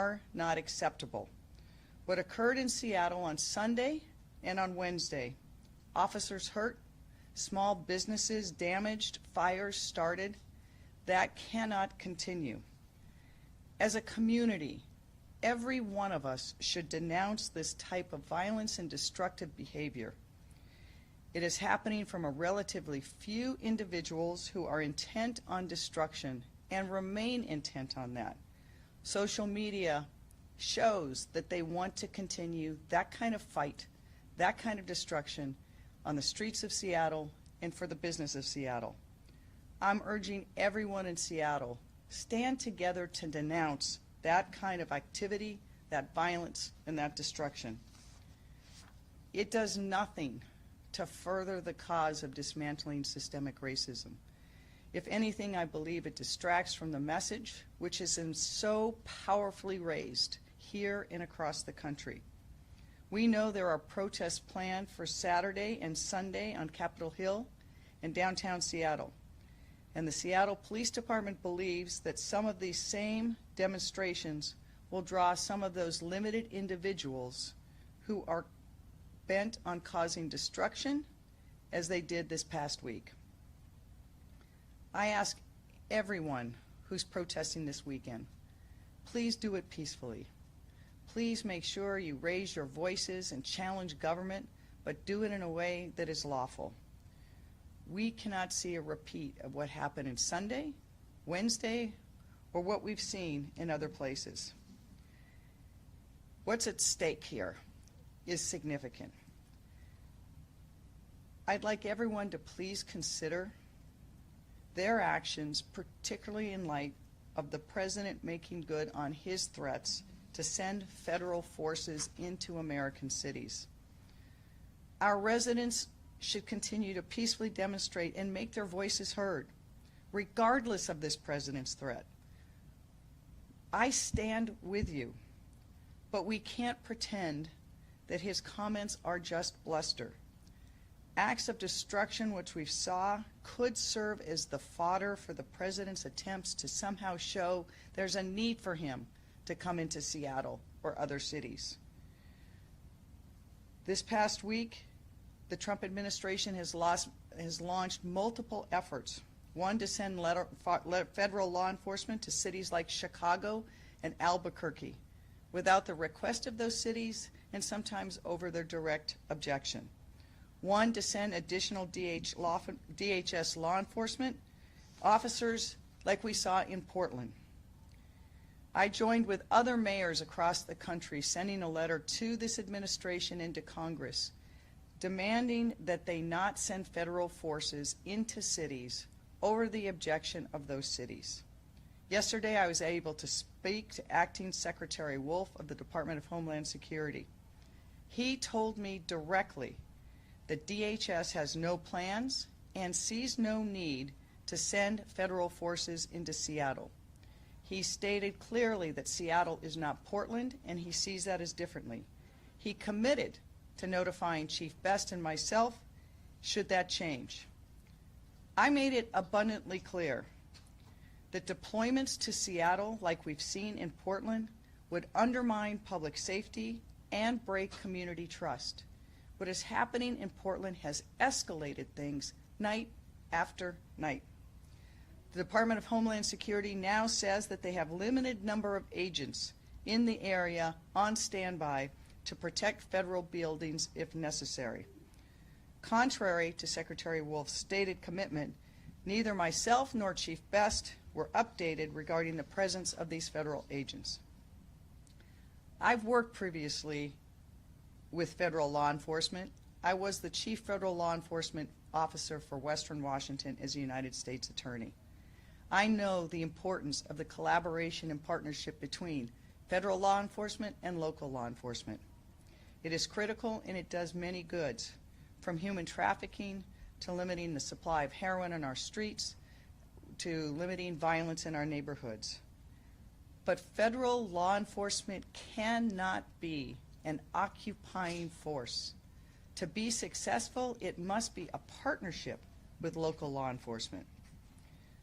are not acceptable. What occurred in Seattle on Sunday and on Wednesday, officers hurt, small businesses damaged, fires started, that cannot continue. As a community, every one of us should denounce this type of violence and destructive behavior. It is happening from a relatively few individuals who are intent on destruction and remain intent on that. Social media shows that they want to continue that kind of fight, that kind of destruction on the streets of Seattle and for the business of Seattle. I'm urging everyone in Seattle, stand together to denounce that kind of activity, that violence, and that destruction. It does nothing to further the cause of dismantling systemic racism. If anything, I believe it distracts from the message which has been so powerfully raised here and across the country. We know there are protests planned for Saturday and Sunday on Capitol Hill and downtown Seattle. And the Seattle Police Department believes that some of these same demonstrations will draw some of those limited individuals who are bent on causing destruction, as they did this past week. I ask everyone who's protesting this weekend, please do it peacefully. Please make sure you raise your voices and challenge government, but do it in a way that is lawful. We cannot see a repeat of what happened in Sunday, Wednesday, or what we've seen in other places. What's at stake here is significant. I'd like everyone to please consider their actions, particularly in light of the President making good on his threats to send federal forces into American cities. Our residents should continue to peacefully demonstrate and make their voices heard, regardless of this President's threat. I stand with you, but we can't pretend that his comments are just bluster. Acts of destruction, which we saw, could serve as the fodder for the President's attempts to somehow show there's a need for him to come into Seattle or other cities. This past week, the Trump administration has launched multiple efforts. One, to send federal law enforcement to cities like Chicago and Albuquerque without the request of those cities and sometimes over their direct objection. One, to send additional DHS law enforcement officers like we saw in Portland. I joined with other mayors across the country sending a letter to this administration and to Congress demanding that they not send federal forces into cities over the objection of those cities. Yesterday, I was able to speak to Acting Secretary Wolf of the Department of Homeland Security. He told me directly that DHS has no plans and sees no need to send federal forces into Seattle. He stated clearly that Seattle is not Portland, and he sees that as differently. He committed to notifying Chief Best and myself should that change. I made it abundantly clear that deployments to Seattle, like we've seen in Portland, would undermine public safety and break community trust. What is happening in Portland has escalated things night after night. The Department of Homeland Security now says that they have limited number of agents in the area on standby to protect federal buildings if necessary. Contrary to Secretary Wolf's stated commitment, neither myself nor Chief Best were updated regarding the presence of these federal agents. I've worked previously with federal law enforcement. I was the Chief Federal Law Enforcement Officer for Western Washington as a United States Attorney. I know the importance of the collaboration and partnership between federal law enforcement and local law enforcement. It is critical, and it does many goods, from human trafficking to limiting the supply of heroin on our streets to limiting violence in our neighborhoods. But federal law enforcement cannot be an occupying force. To be successful, it must be a partnership with local law enforcement.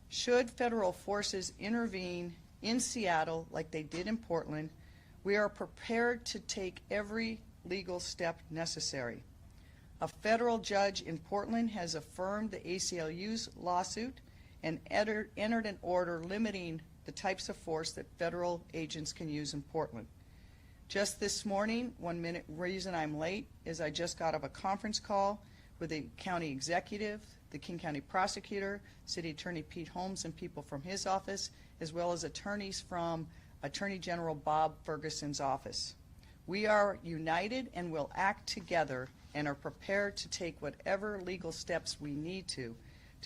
Should federal forces intervene in Seattle like they did in Portland, We are prepared to take every legal step necessary. A federal judge in Portland has affirmed the ACLU's lawsuit and entered an order limiting the types of force that federal agents can use in Portland. Just this morning, 1 minute reason I'm late is I just got off a conference call with the county executive, the King County prosecutor, City Attorney Pete Holmes, and people from his office, as well as attorneys from Attorney General Bob Ferguson's office. We are united and will act together and are prepared to take whatever legal steps we need to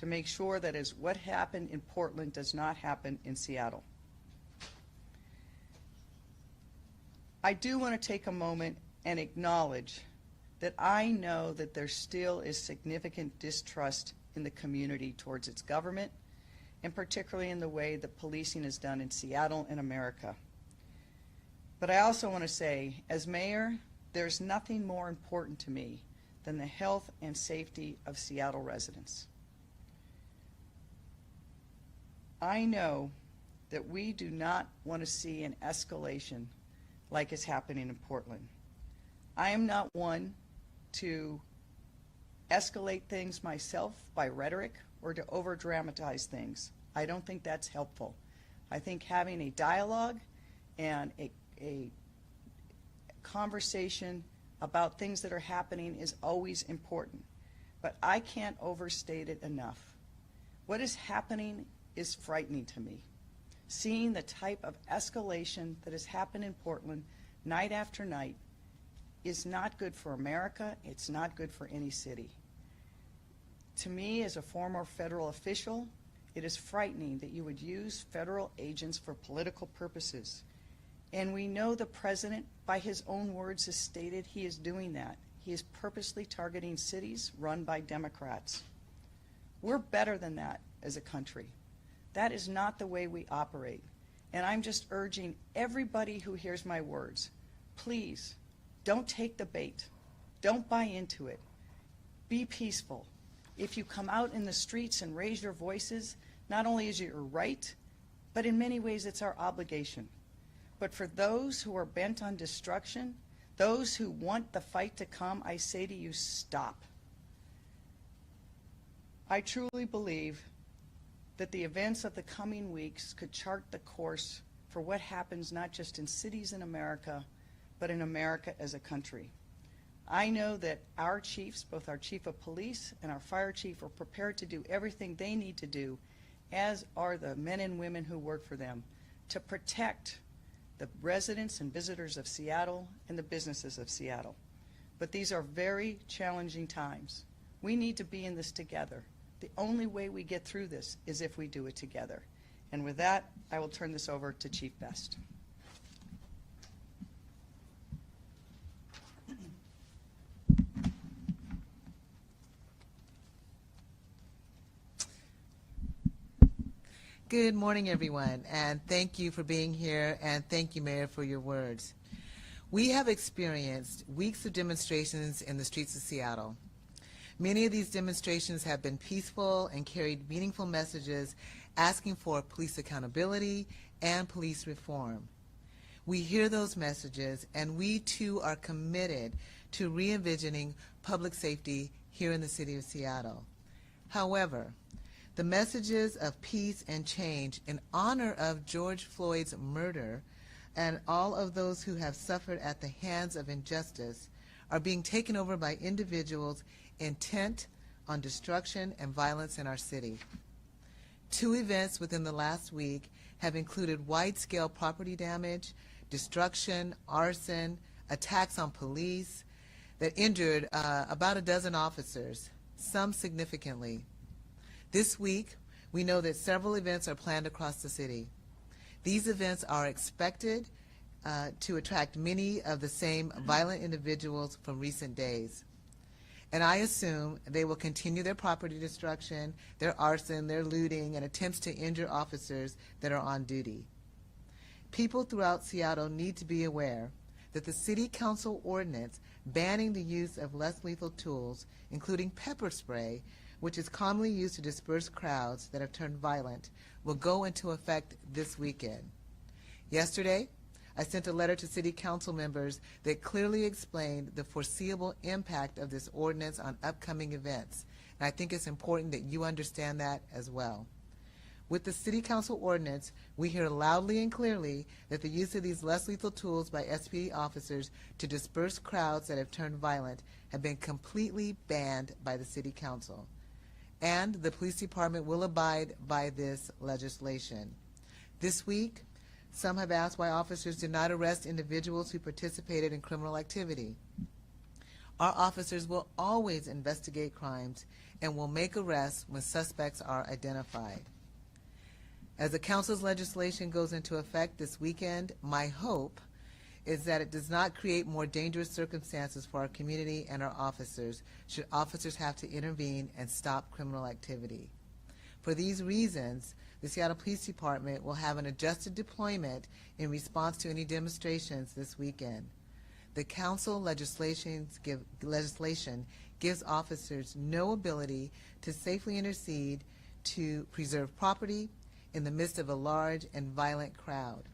make sure that as what happened in Portland does not happen in Seattle. I do want to take a moment and acknowledge that I know that there still is significant distrust in the community towards its government, and particularly in the way that policing is done in Seattle and America. But I also want to say, as mayor, there's nothing more important to me than the health and safety of Seattle residents. I know that we do not want to see an escalation like is happening in Portland. I am not one to escalate things myself by rhetoric or to over-dramatize things. I don't think that's helpful. I think having a dialogue and a conversation about things that are happening is always important. But I can't overstate it enough. What is happening is frightening to me. Seeing the type of escalation that has happened in Portland night after night is not good for America. It's not good for any city. To me, as a former federal official, it is frightening that you would use federal agents for political purposes. And we know the president, by his own words, has stated he is doing that. He is purposely targeting cities run by Democrats. We're better than that as a country. That is not the way we operate. And I'm just urging everybody who hears my words, please, don't take the bait. Don't buy into it. Be peaceful. If you come out in the streets and raise your voices, not only is it your right, but in many ways it's our obligation. But for those who are bent on destruction, those who want the fight to come, I say to you, stop. I truly believe that the events of the coming weeks could chart the course for what happens not just in cities in America, but in America as a country. I know that our chiefs, both our chief of police and our fire chief, are prepared to do everything they need to do, as are the men and women who work for them, to protect the residents and visitors of Seattle and the businesses of Seattle. But these are very challenging times. We need to be in this together. The only way we get through this is if we do it together. And with that, I will turn this over to Chief Best. Good morning, everyone, and thank you for being here, and thank you, Mayor, for your words. We have experienced weeks of demonstrations in the streets of Seattle. Many of these demonstrations have been peaceful and carried meaningful messages asking for police accountability and police reform. We hear those messages, and we too are committed to re-envisioning public safety here in the city of Seattle. However, the messages of peace and change in honor of George Floyd's murder and all of those who have suffered at the hands of injustice are being taken over by individuals intent on destruction and violence in our city. 2 events within the last week have included wide-scale property damage, destruction, arson, attacks on police that injured about a dozen officers, some significantly. This week, we know that several events are planned across the city. These events are expected to attract many of the same violent individuals from recent days. And I assume they will continue their property destruction, their arson, their looting, and attempts to injure officers that are on duty. People throughout Seattle need to be aware that the City Council ordinance banning the use of less lethal tools, including pepper spray, which is commonly used to disperse crowds that have turned violent, will go into effect this weekend. Yesterday, I sent a letter to City Council members that clearly explained the foreseeable impact of this ordinance on upcoming events. And I think it's important that you understand that as well. With the City Council ordinance, we hear loudly and clearly that the use of these less lethal tools by SPD officers to disperse crowds that have turned violent have been completely banned by the City Council. And the police department will abide by this legislation. This week, some have asked why officers did not arrest individuals who participated in criminal activity. Our officers will always investigate crimes and will make arrests when suspects are identified. As the Council's legislation goes into effect this weekend, my hope is that it does not create more dangerous circumstances for our community and our officers should officers have to intervene and stop criminal activity. For these reasons, the Seattle Police Department will have an adjusted deployment in response to any demonstrations this weekend. The Council legislation gives officers no ability to safely intercede to preserve property in the midst of a large and violent crowd.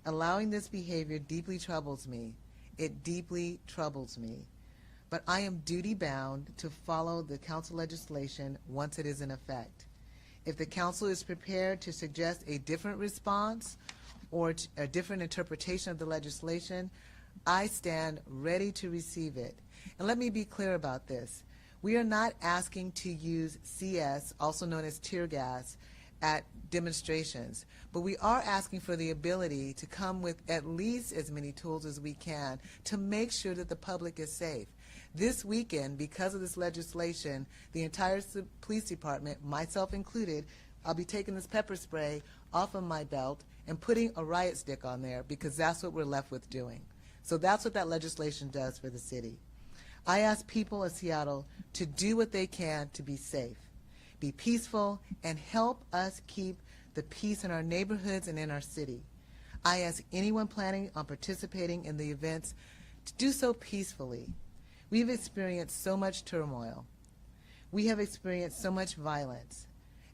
Allowing this behavior deeply troubles me. It deeply troubles me. But I am duty-bound to follow the Council legislation once it is in effect. If the Council is prepared to suggest a different response or a different interpretation of the legislation, I stand ready to receive it. And let me be clear about this. We are not asking to use CS, also known as tear gas, at demonstrations, but we are asking for the ability to come with at least as many tools as we can to make sure that the public is safe. This weekend, because of this legislation, the entire police department, myself included, I'll be taking this pepper spray off of my belt and putting a riot stick on there because that's what we're left with doing. So that's what that legislation does for the city. I ask people of Seattle to do what they can to be safe, be peaceful, and help us keep the peace in our neighborhoods and in our city. I ask anyone planning on participating in the events to do so peacefully. We've experienced so much turmoil. We have experienced so much violence.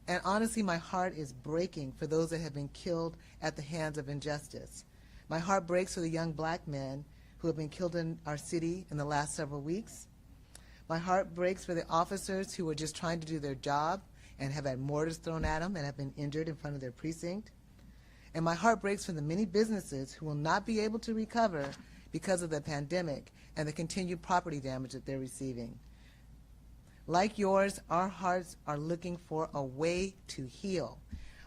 And honestly, my heart is breaking for those that have been killed at the hands of injustice. My heart breaks for the young black men who have been killed in our city in the last several weeks. My heart breaks for the officers who were just trying to do their job and have had mortars thrown at them and have been injured in front of their precinct. And my heart breaks for the many businesses who will not be able to recover because of the pandemic and the continued property damage that they're receiving. Like yours, our hearts are looking for a way to heal.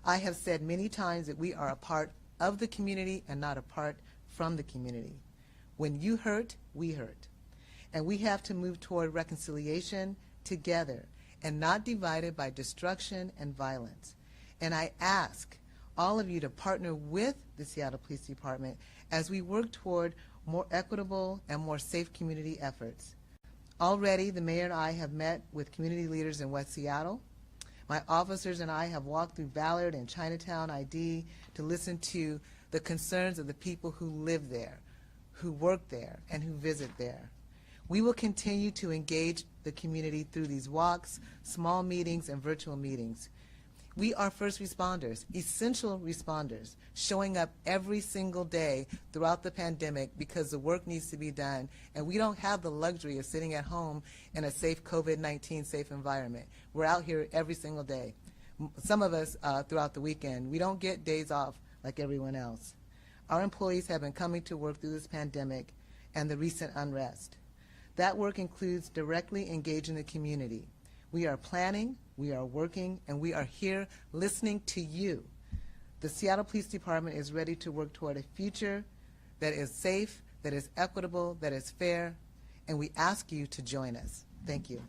I have said many times that we are a part of the community and not apart from the community. When you hurt, we hurt. And we have to move toward reconciliation together and not divided by destruction and violence. And I ask all of you to partner with the Seattle Police Department as we work toward more equitable and more safe community efforts. Already, the mayor and I have met with community leaders in West Seattle. My officers and I have walked through Ballard and Chinatown ID to listen to the concerns of the people who live there, who work there, and who visit there. We will continue to engage the community through these walks, small meetings, and virtual meetings. We are first responders, essential responders, showing up every single day throughout the pandemic because the work needs to be done, and we don't have the luxury of sitting at home in a safe COVID-19 safe environment. We're out here every single day. Some of us throughout the weekend. We don't get days off like everyone else. Our employees have been coming to work through this pandemic and the recent unrest. That work includes directly engaging the community. We are planning, we are working, and we are here listening to you. The Seattle Police Department is ready to work toward a future that is safe, that is equitable, that is fair, and we ask you to join us. Thank you.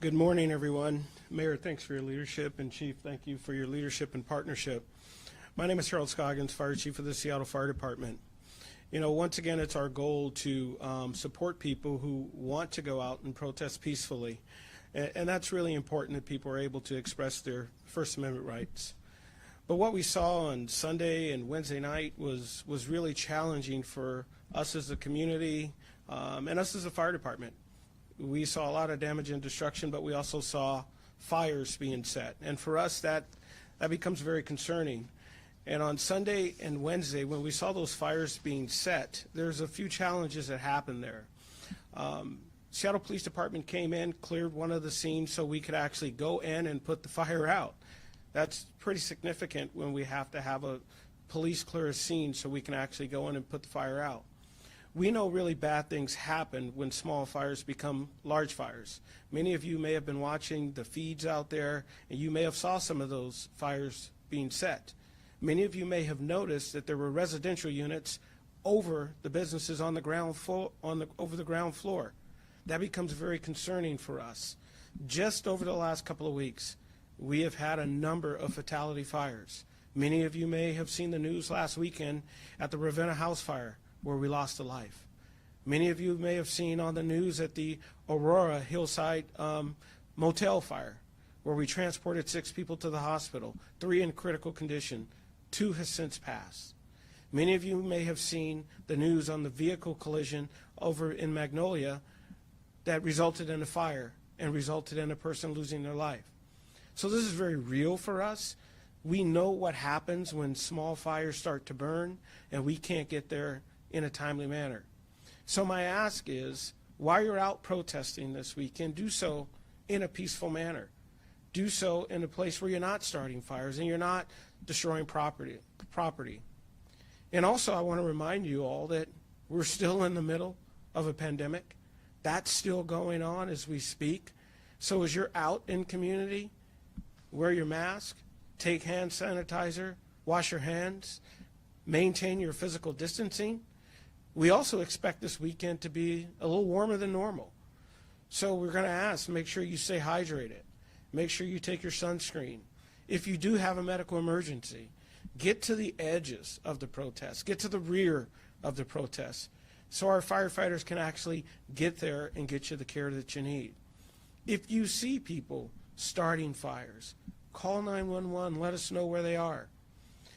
Good morning, everyone. Mayor, thanks for your leadership, and Chief, thank you for your leadership and partnership. My name is Harold Scoggins, Fire Chief of the Seattle Fire Department. You know, once again, it's our goal to support people who want to go out and protest peacefully, and that's really important that people are able to express their First Amendment rights. But what we saw on Sunday and Wednesday night was really challenging for us as a community and us as a fire department. We saw a lot of damage and destruction, but we also saw fires being set. And for us, that becomes very concerning. And on Sunday and Wednesday, when we saw those fires being set, there's a few challenges that happened there. Seattle Police Department came in, cleared one of the scenes so we could actually go in and put the fire out. That's pretty significant when we have to have a police clear a scene so we can actually go in and put the fire out. We know really bad things happen when small fires become large fires. Many of you may have been watching the feeds out there, and you may have saw some of those fires being set. Many of you may have noticed that there were residential units over the businesses on the ground floor, over the ground floor. That becomes very concerning for us. Just over the last couple of weeks, we have had a number of fatality fires. Many of you may have seen the news last weekend at the Ravenna House fire, where we lost a life. Many of you may have seen on the news at the Aurora Hillside motel fire, where we transported 6 people to the hospital, 3 in critical condition, 2 has since passed. Many of you may have seen the news on the vehicle collision over in Magnolia that resulted in a fire and resulted in a person losing their life. So this is very real for us. We know what happens when small fires start to burn, and we can't get there in a timely manner. So my ask is, while you're out protesting this weekend, do so in a peaceful manner. Do so in a place where you're not starting fires and you're not destroying property. And also, I want to remind you all that we're still in the middle of a pandemic. That's still going on as we speak. So as you're out in community, wear your mask, take hand sanitizer, wash your hands, maintain your physical distancing. We also expect this weekend to be a little warmer than normal. So we're going to ask, make sure you stay hydrated. Make sure you take your sunscreen. If you do have a medical emergency, get to the edges of the protest. Get to the rear of the protest so our firefighters can actually get there and get you the care that you need. If you see people starting fires, call 911. Let us know where they are.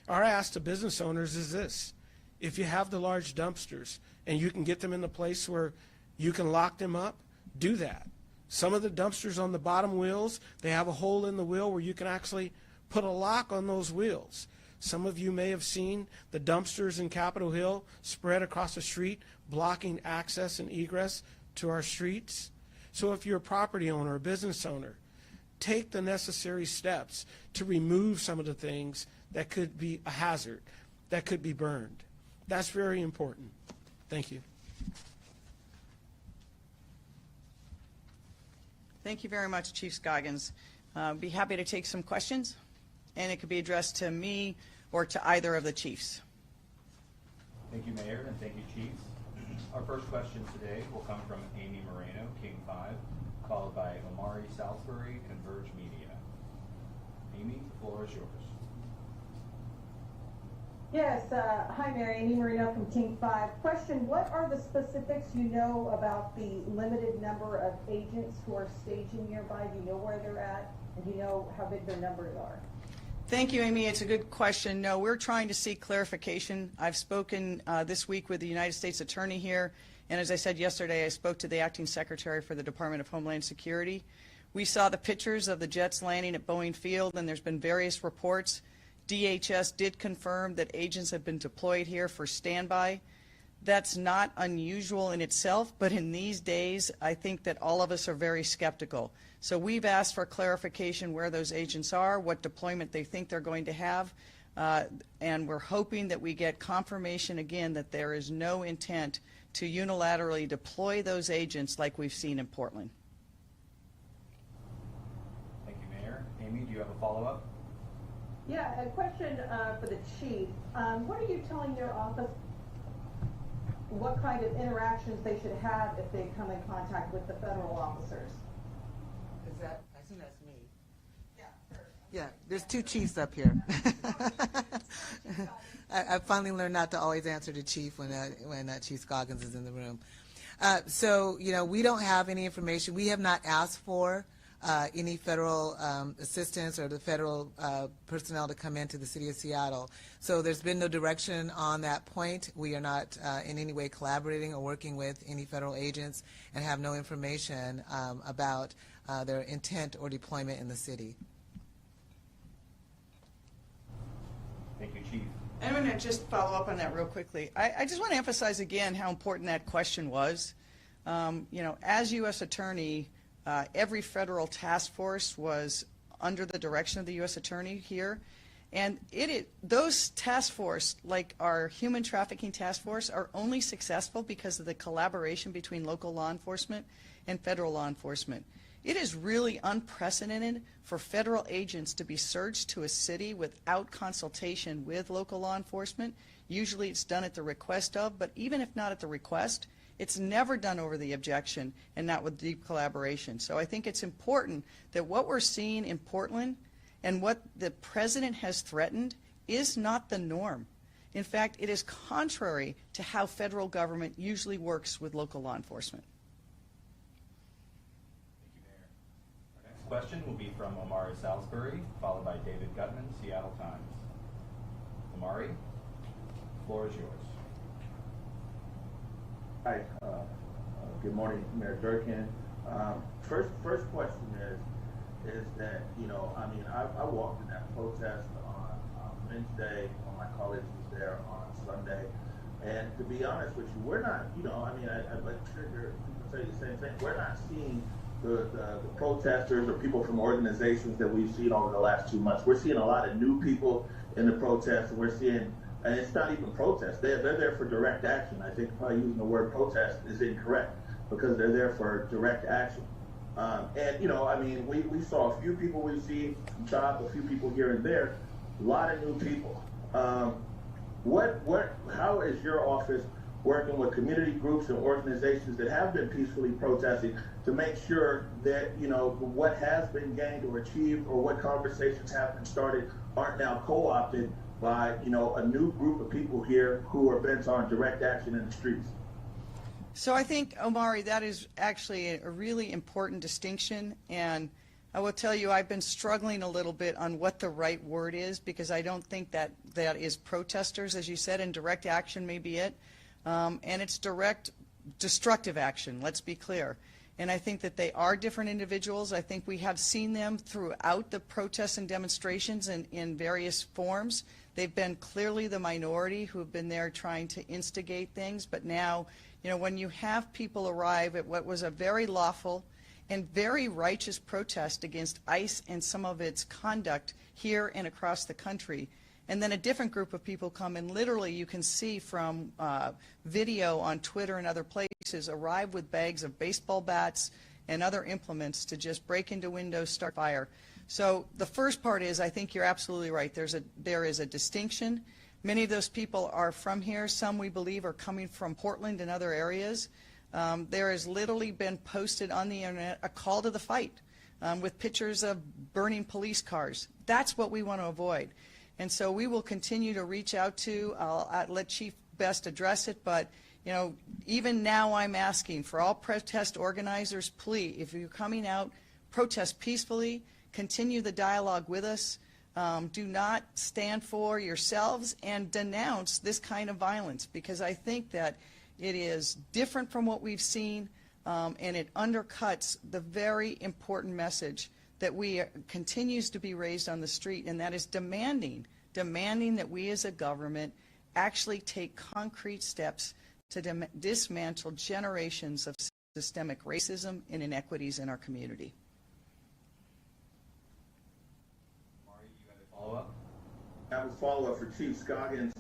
Our ask to business owners is this. If you have the large dumpsters and you can get them in the place where you can lock them up, do that. Some of the dumpsters on the bottom wheels, they have a hole in the wheel where you can actually put a lock on those wheels. Some of you may have seen the dumpsters in Capitol Hill spread across the street, blocking access and egress to our streets. So if you're a property owner or business owner, take the necessary steps to remove some of the things that could be a hazard, that could be burned. That's very important. Thank you. Thank you very much, Chief Scoggins. Be happy to take some questions, and it could be addressed to me or to either of the chiefs. Thank you, Mayor, and thank you, Chiefs. Our first question today will come from Amy Moreno, King 5, followed by Omari Salisbury and Verge Media. Amy, the floor is yours. Yes, hi Mary, Amy Marino from Team 5. Question, what are the specifics you know about the limited number of agents who are stationed nearby? Do you know where they're at? And do you know how big their numbers are? Thank you, Amy. It's a good question. No, we're trying to seek clarification. I've spoken this week with the United States Attorney here, and as I said yesterday, I spoke to the Acting Secretary for the Department of Homeland Security. We saw the pictures of the jets landing at Boeing Field, and there's been various reports. DHS did confirm that agents have been deployed here for standby. That's not unusual in itself, but in these days, I think that all of us are very skeptical. So we've asked for clarification where those agents are, what deployment they think they're going to have, and we're hoping that we get confirmation again that there is no intent to unilaterally deploy those agents like we've seen in Portland. Thank you, Mayor. Amy, do you have a follow-up? Yeah, a question for the chief. What are you telling your office what kind of interactions they should have if they come in contact with the federal officers? Is that, I assume that's me. Yeah, there's 2 chiefs up here. I finally learned not to always answer to Chief when Chief Scoggins is in the room. So, you know, we don't have any information. We have not asked for any federal assistance or the federal personnel to come into the city of Seattle. So there's been no direction on that point. We are not in any way collaborating or working with any federal agents and have no information about their intent or deployment in the city. Thank you, Chief. I'm going to just follow up on that real quickly. I just want to emphasize again how important that question was. As U.S. Attorney, every federal task force was under the direction of the U.S. Attorney here. And those task force, like our human trafficking task force, are only successful because of the collaboration between local law enforcement and federal law enforcement. It is really unprecedented for federal agents to be surged to a city without consultation with local law enforcement. Usually it's done at the request of, but even if not at the request, it's never done over the objection and not with deep collaboration. So I think it's important that what we're seeing in Portland and what the president has threatened is not the norm. In fact, it is contrary to how federal government usually works with local law enforcement. Thank you, Mayor. Our next question will be from Omari Salisbury, followed by David Gutman, Seattle Times. Omari, the floor is yours. Hi, good morning, Mayor Durkin. First question is that, I walked in that protest on Wednesday when my colleagues was there on Sunday. And to be honest with you, we're not, I'd like to hear people say the same thing. We're not seeing the protesters or people from organizations that we've seen over the last 2 months. We're seeing a lot of new people in the protests. We're seeing, and it's not even protest. They're there for direct action. I think probably using the word protest is incorrect because they're there for direct action. We saw a few people we've seen from CHOP, a few people here and there, a lot of new people. How is your office working with community groups and organizations that have been peacefully protesting to make sure that, what has been gained or achieved or what conversations have been started aren't now co-opted by, a new group of people here who are bent on direct action in the streets? So I think, Omari, that is actually a really important distinction, and I will tell you I've been struggling a little bit on what the right word is because I don't think that is protesters, as you said, and direct action may be it. And it's direct destructive action, let's be clear. And I think that they are different individuals. I think we have seen them throughout the protests and demonstrations in various forms. They've been clearly the minority who have been there trying to instigate things, but now, when you have people arrive at what was a very lawful and very righteous protest against ICE and some of its conduct here and across the country, and then a different group of people come and literally you can see from video on Twitter and other places arrive with bags of baseball bats and other implements to just break into windows, start fire. So the first part is I think you're absolutely right. There is a distinction. Many of those people are from here. Some we believe are coming from Portland and other areas. There has literally been posted on the internet a call to the fight with pictures of burning police cars. That's what we want to avoid. And so we will continue to reach out to, I'll let Chief Best address it, but even now I'm asking for all protest organizers, please, if you're coming out, protest peacefully, continue the dialogue with us. Do not stand for yourselves and denounce this kind of violence because I think that it is different from what we've seen and it undercuts the very important message that continues to be raised on the street, and that is demanding that we as a government actually take concrete steps to dismantle generations of systemic racism and inequities in our community. Omari, you have a follow-up? I have a follow-up for Chief Scoggins.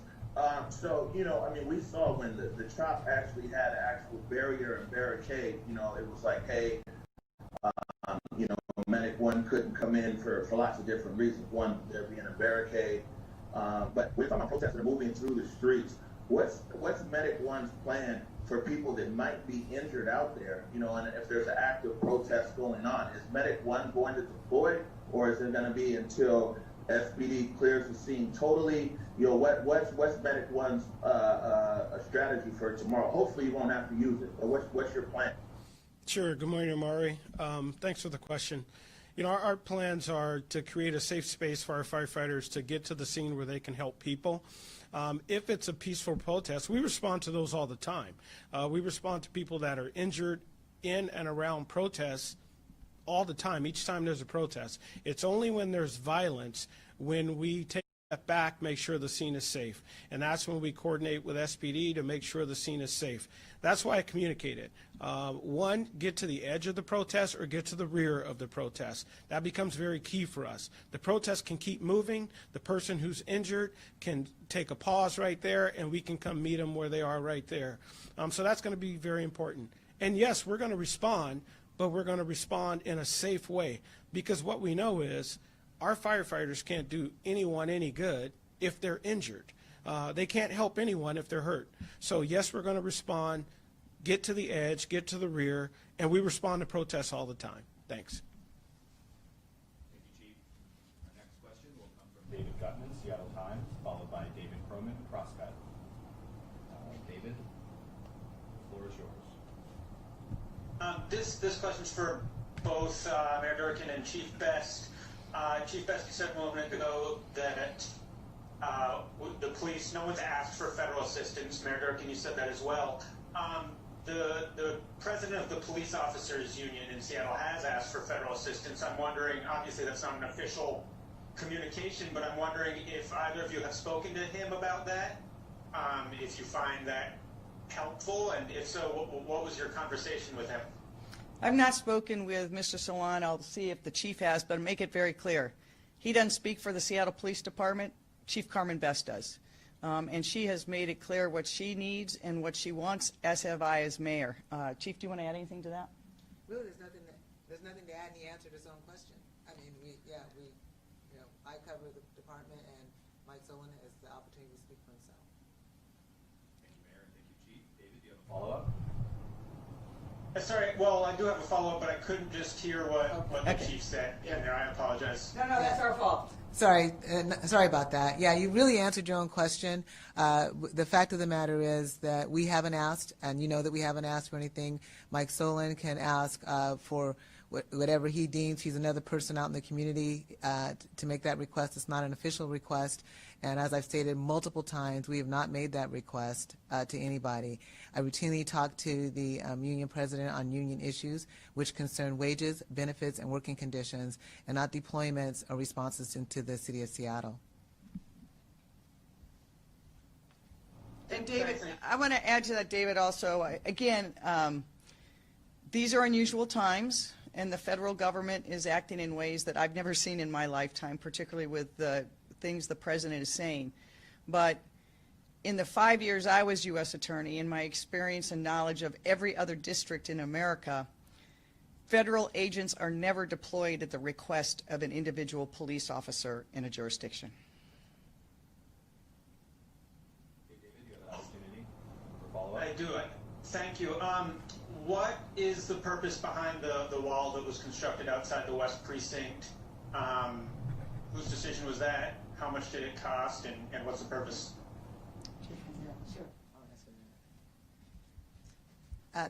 We saw when the CHOP actually had an actual barrier and barricade, it was like, hey, Medic 1 couldn't come in for lots of different reasons. One, there being a barricade. But we're talking about protesters that are moving through the streets. What's Medic 1's plan for people that might be injured out there, and if there's an active protest going on? Is Medic 1 going to deploy, or is it going to be until SPD clears the scene totally? What's Medic 1's strategy for tomorrow? Hopefully you won't have to use it, but what's your plan? Sure. Good morning, Omari. Thanks for the question. You know, our plans are to create a safe space for our firefighters to get to the scene where they can help people. If it's a peaceful protest, we respond to those all the time. We respond to people that are injured in and around protests all the time, each time there's a protest. It's only when there's violence when we take a step back, make sure the scene is safe. And that's when we coordinate with SPD to make sure the scene is safe. That's why I communicate it. One, get to the edge of the protest or get to the rear of the protest. That becomes very key for us. The protest can keep moving. The person who's injured can take a pause right there, and we can come meet them where they are right there. So that's going to be very important. And yes, we're going to respond, but we're going to respond in a safe way, because what we know is our firefighters can't do anyone any good if they're injured. They can't help anyone if they're hurt. So yes, we're going to respond, get to the edge, get to the rear, and we respond to protests all the time. Thanks. Thank you, Chief. Our next question will come from David Gutman, Seattle Times, followed by David Croman, Prospect. David, the floor is yours. This question's for both Mayor Durkin and Chief Best. Chief Best, you said a moment ago that the police, no one's asked for federal assistance. Mayor Durkin, you said that as well. The president of the Police Officers Union in Seattle has asked for federal assistance. I'm wondering, obviously that's not an official communication, but I'm wondering if either of you have spoken to him about that, if you find that helpful, and if so, what was your conversation with him? I've not spoken with Mr. Salon. I'll see if the chief has, but make it very clear. He doesn't speak for the Seattle Police Department. Chief Carmen Best does. And she has made it clear what she needs and what she wants, as have I as mayor. Chief, do you want to add anything to that? Really, there's nothing to add, and he answered his own question. I mean, I cover the department, and Mike Solon has the opportunity to speak for himself. Thank you, Mayor, and thank you, Chief. David, do you have a follow-up? Sorry, well, I do have a follow-up, but I couldn't just hear what the Okay. chief said in there. I apologize. No, that's our fault. Sorry about that. Yeah, you really answered your own question. The fact of the matter is that we haven't asked, and you know that we haven't asked for anything. Mike Solon can ask for whatever he deems. He's another person out in the community to make that request. It's not an official request. And as I've stated multiple times, we have not made that request to anybody. I routinely talk to the union president on union issues, which concern wages, benefits, and working conditions, and not deployments or responses into the city of Seattle. And David, I want to add to that, David, also, again, these are unusual times, and the federal government is acting in ways that I've never seen in my lifetime, particularly with the things the president is saying. But in the 5 years I was U.S. Attorney, in my experience and knowledge of every other district in America, federal agents are never deployed at the request of an individual police officer in a jurisdiction. Okay, David, you have an opportunity for follow-up. I do. Thank you. What is the purpose behind the wall that was constructed outside the West Precinct? Whose decision was that? How much did it cost, and what's the purpose?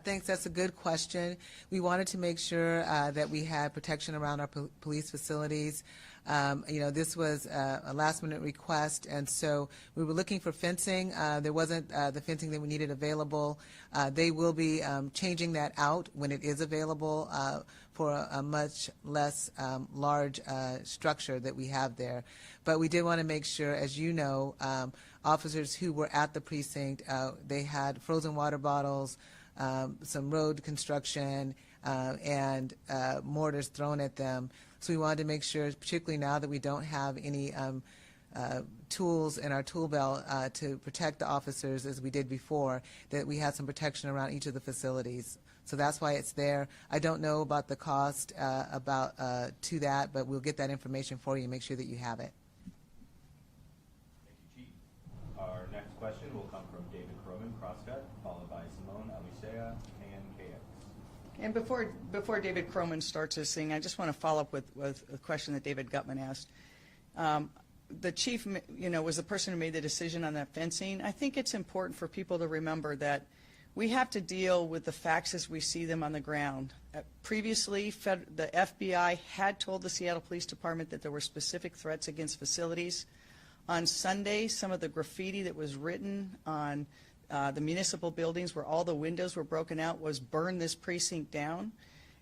Thanks. That's a good question. We wanted to make sure that we had protection around our police facilities. This was a last-minute request, and so we were looking for fencing. There wasn't the fencing that we needed available. They will be changing that out when it is available for a much less large structure that we have there. But we did want to make sure, as you know, officers who were at the precinct, they had frozen water bottles, some road construction, and mortars thrown at them. So we wanted to make sure, particularly now that we don't have any tools in our tool belt to protect the officers as we did before, that we had some protection around each of the facilities. So that's why it's there. I don't know about the cost to that, but we'll get that information for you and make sure that you have it. Thank you, Chief. Our next question will come from David Croman, Prospect, followed by Simone Alicea, KNKX. And before David Croman starts his thing, I just want to follow up with a question that David Gutman asked. The chief, was the person who made the decision on that fencing. I think it's important for people to remember that we have to deal with the facts as we see them on the ground. Previously, the FBI had told the Seattle Police Department that there were specific threats against facilities. On Sunday, some of the graffiti that was written on the municipal buildings where all the windows were broken out was "Burn this precinct down."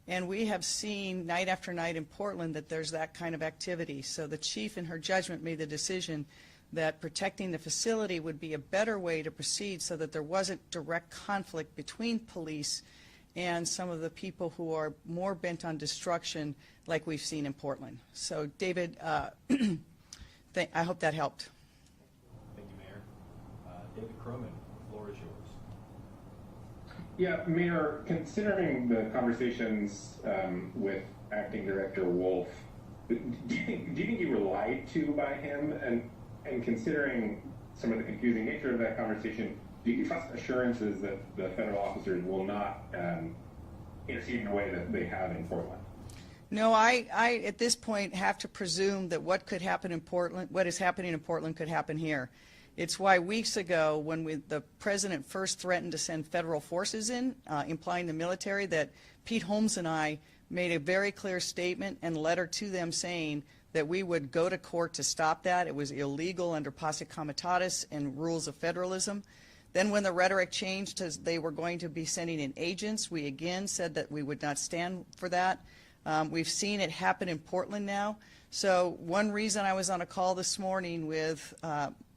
And we have seen night after night in Portland that there's that kind of activity. So the chief, in her judgment, made the decision that protecting the facility would be a better way to proceed so that there wasn't direct conflict between police and some of the people who are more bent on destruction like we've seen in Portland. So, David, I hope that helped. Thank you, Mayor. David Croman, the floor is yours. Yeah, Mayor, considering the conversations with Acting Director Wolf, do you think you were lied to by him? And considering some of the confusing nature of that conversation, do you trust assurances that the federal officers will not intercede in a way that they have in Portland? No, I at this point have to presume that what could happen in Portland, what is happening in Portland, could happen here. It's why weeks ago, when the president first threatened to send federal forces in, implying the military, that Pete Holmes and I made a very clear statement and letter to them saying that we would go to court to stop that. It was illegal under posse comitatus and rules of federalism. Then when the rhetoric changed as they were going to be sending in agents, we again said that we would not stand for that. We've seen it happen in Portland now. So one reason I was on a call this morning with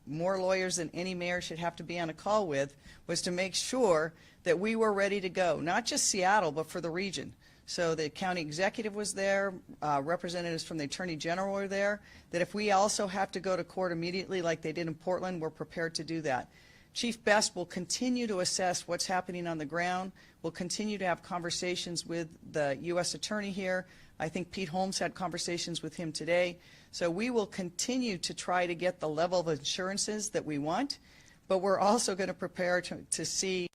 more lawyers than any mayor should have to be on a call with was to make sure that we were ready to go, not just Seattle, but for the region. So the county executive was there, representatives from the Attorney General were there, that if we also have to go to court immediately like they did in Portland, we're prepared to do that. Chief Best will continue to assess what's happening on the ground. We'll continue to have conversations with the U.S. Attorney here. I think Pete Holmes had conversations with him today. So we will continue to try to get the level of assurances that we want, but we're also going to prepare to see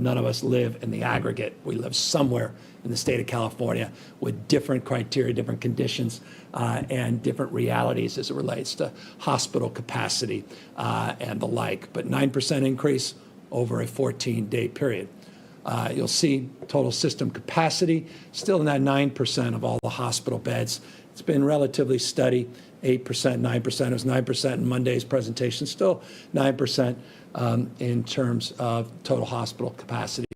none of us live in the aggregate. We live somewhere in the state of California with different criteria, different conditions, and different realities as it relates to hospital capacity and the like. But 9% increase over a 14-day period. You'll see total system capacity still in that 9% of all the hospital beds. It's been relatively steady, 8%, 9%. It was 9% in Monday's presentation, still 9% in terms of total hospital capacity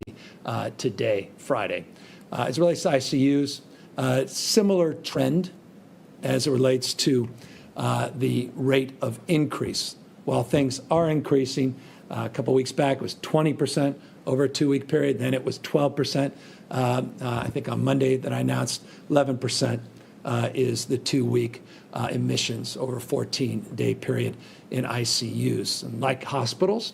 today, Friday. As it relates to ICUs, similar trend as it relates to the rate of increase. While things are increasing, a couple weeks back it was 20% over a 2-week period, then it was 12%. I think on Monday that I announced 11% is the 2-week emissions over a 14-day period in ICUs. And like hospitals,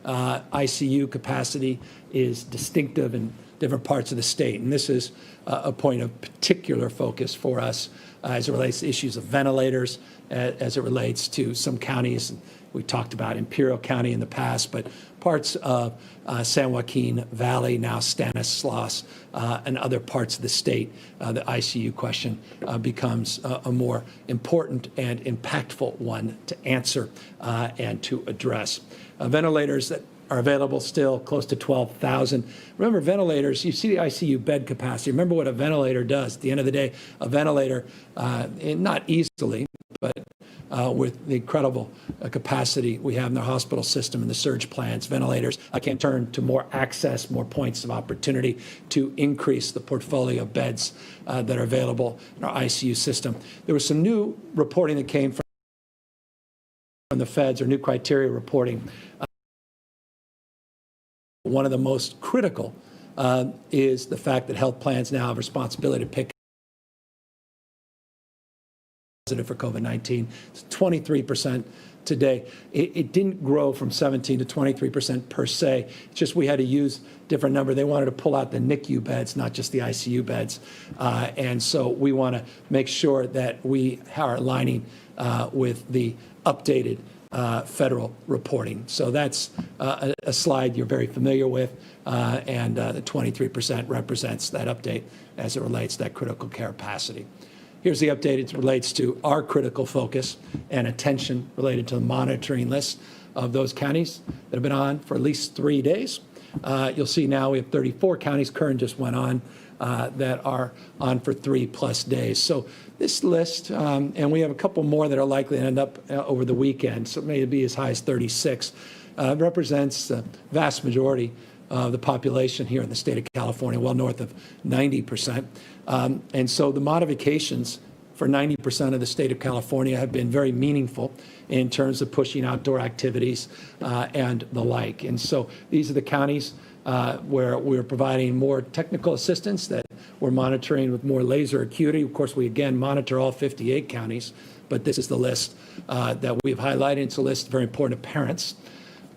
ICU capacity is distinctive in different parts of the state. And this is a point of particular focus for us as it relates to issues of ventilators, as it relates to some counties. We talked about Imperial County in the past, but parts of San Joaquin Valley, now Stanislaus, and other parts of the state, the ICU question becomes a more important and impactful one to answer and to address. Ventilators that are available still close to 12,000. Remember, ventilators, you see the ICU bed capacity. Remember what a ventilator does. At the end of the day, a ventilator, not easily, but with the incredible capacity we have in the hospital system and the surge plans, ventilators can turn to more access, more points of opportunity to increase the portfolio of beds that are available in our ICU system. There was some new reporting that came from the feds, or new criteria reporting. One of the most critical is the fact that health plans now have responsibility to pick positive for COVID-19. It's 23% today. It didn't grow from 17 to 23% per se. It's just we had to use different number. They wanted to pull out the NICU beds, not just the ICU beds. And so we want to make sure that we are aligning with the updated federal reporting. So that's a slide you're very familiar with, and the 23% represents that update as it relates to that critical care capacity. Here's the update. It relates to our critical focus and attention related to the monitoring list of those counties that have been on for at least 3 days. You'll see now we have 34 counties, Kern just went on, that are on for 3+ days. So this list, and we have a couple more that are likely to end up over the weekend, so it may be as high as 36, represents the vast majority of the population here in the state of California, well north of 90%. And so the modifications for 90% of the state of California have been very meaningful in terms of pushing outdoor activities and the like. And so these are the counties where we're providing more technical assistance, that we're monitoring with more laser acuity. Of course, we again monitor all 58 counties, but this is the list that we've highlighted. It's a list very important to parents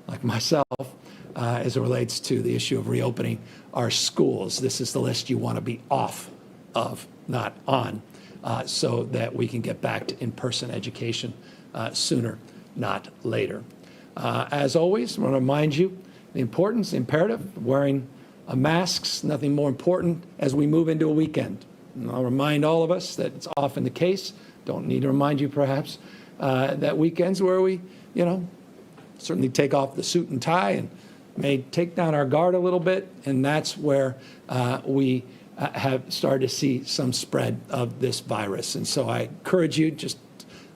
like myself as it relates to the issue of reopening our schools. This is the list you want to be off of, not on, so that we can get back to in-person education sooner, not later. As always, I want to remind you the importance, the imperative of wearing masks, nothing more important as we move into a weekend. And I'll remind all of us that it's often the case, don't need to remind you perhaps, that weekends where we, certainly take off the suit and tie and may take down our guard a little bit, and that's where we have started to see some spread of this virus. And so I encourage you, just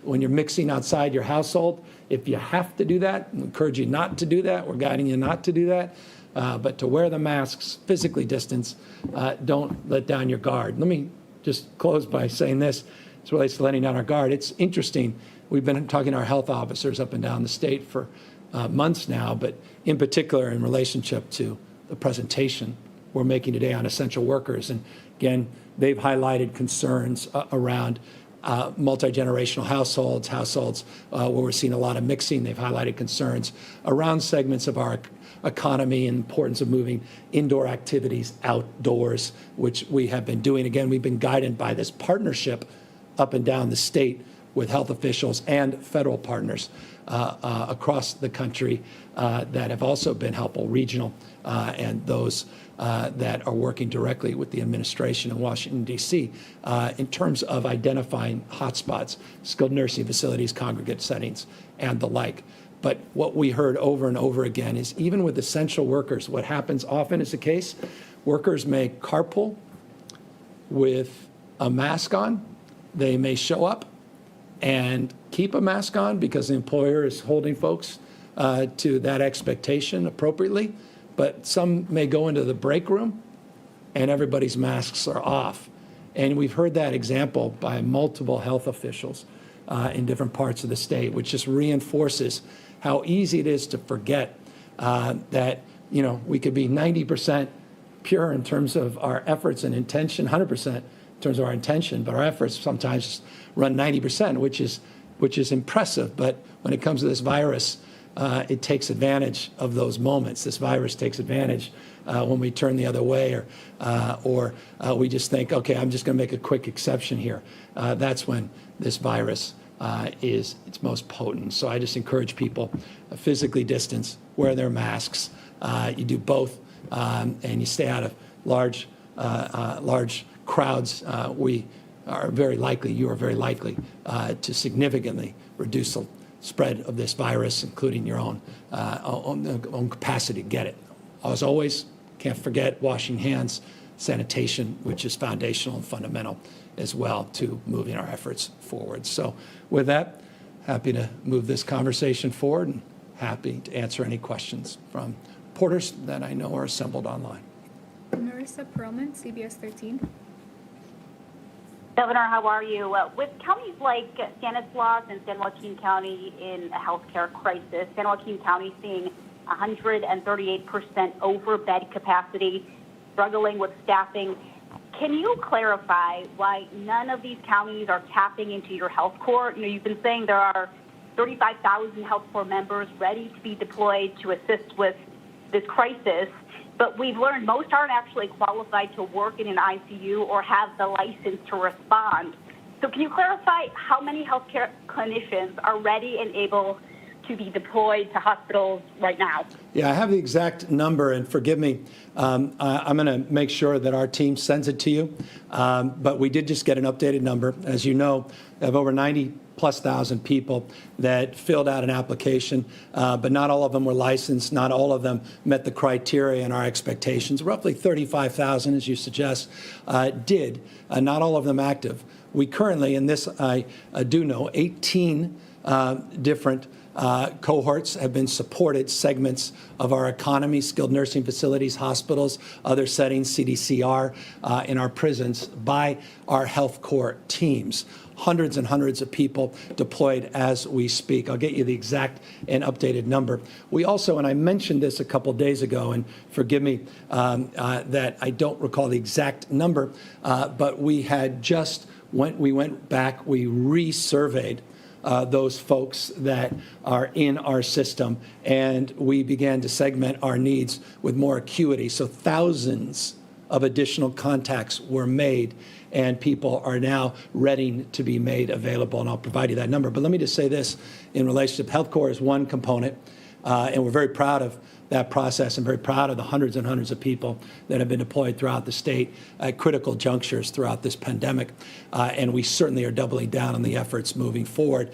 when you're mixing outside your household, if you have to do that, we encourage you not to do that. We're guiding you not to do that, but to wear the masks, physically distance, don't let down your guard. Let me just close by saying this, as it relates to letting down our guard. It's interesting. We've been talking to our health officers up and down the state for months now, but in particular in relationship to the presentation we're making today on essential workers. And again, they've highlighted concerns around multi-generational households where we're seeing a lot of mixing. They've highlighted concerns around segments of our economy and importance of moving indoor activities outdoors, which we have been doing. Again, we've been guided by this partnership up and down the state with health officials and federal partners across the country that have also been helpful, regional and those that are working directly with the administration in Washington, D.C., in terms of identifying hotspots, skilled nursing facilities, congregate settings, and the like. But what we heard over and over again is even with essential workers, what happens often is the case, workers may carpool with a mask on. They may show up and keep a mask on because the employer is holding folks to that expectation appropriately. But some may go into the break room and everybody's masks are off. And we've heard that example by multiple health officials in different parts of the state, which just reinforces how easy it is to forget that, you know, we could be 90% pure in terms of our efforts and intention, 100% in terms of our intention, but our efforts sometimes run 90%, which is impressive. But when it comes to this virus, it takes advantage of those moments. This virus takes advantage when we turn the other way or we just think, okay, I'm just going to make a quick exception here. That's when this virus is its most potent. So I just encourage people physically distance, wear their masks. You do both, and you stay out of large crowds. You are very likely to significantly reduce the spread of this virus, including your own capacity to get it. As always, can't forget washing hands, sanitation, which is foundational and fundamental as well to moving our efforts forward. So with that, happy to move this conversation forward and happy to answer any questions from reporters that I know are assembled online. Marissa Perlman, CBS 13. Governor, how are you? With counties like Stanislaus and San Joaquin County in a healthcare crisis, San Joaquin County seeing 138% over bed capacity, struggling with staffing. Can you clarify why none of these counties are tapping into your health corps? You know, you've been saying there are 35,000 health corps members ready to be deployed to assist with this crisis, but we've learned most aren't actually qualified to work in an ICU or have the license to respond. So can you clarify how many healthcare clinicians are ready and able to be deployed to hospitals right now? Yeah, I have the exact number, and forgive me, I'm going to make sure that our team sends it to you. But we did just get an updated number. As you know, we have over 90,000+ people that filled out an application, but not all of them were licensed. Not all of them met the criteria and our expectations. Roughly 35,000, as you suggest, did. Not all of them active. We currently, and this I do know, 18 different cohorts have been supported, segments of our economy, skilled nursing facilities, hospitals, other settings, CDCR, in our prisons by our health corps teams. Hundreds and hundreds of people deployed as we speak. I'll get you the exact and updated number. We also, and I mentioned this a couple days ago, and forgive me that I don't recall the exact number, but we had we went back, we resurveyed those folks that are in our system, and we began to segment our needs with more acuity. So thousands of additional contacts were made, and people are now ready to be made available, and I'll provide you that number. But let me just say this in relationship. Health Corps is one component, and we're very proud of that process and very proud of the hundreds and hundreds of people that have been deployed throughout the state at critical junctures throughout this pandemic. And we certainly are doubling down on the efforts moving forward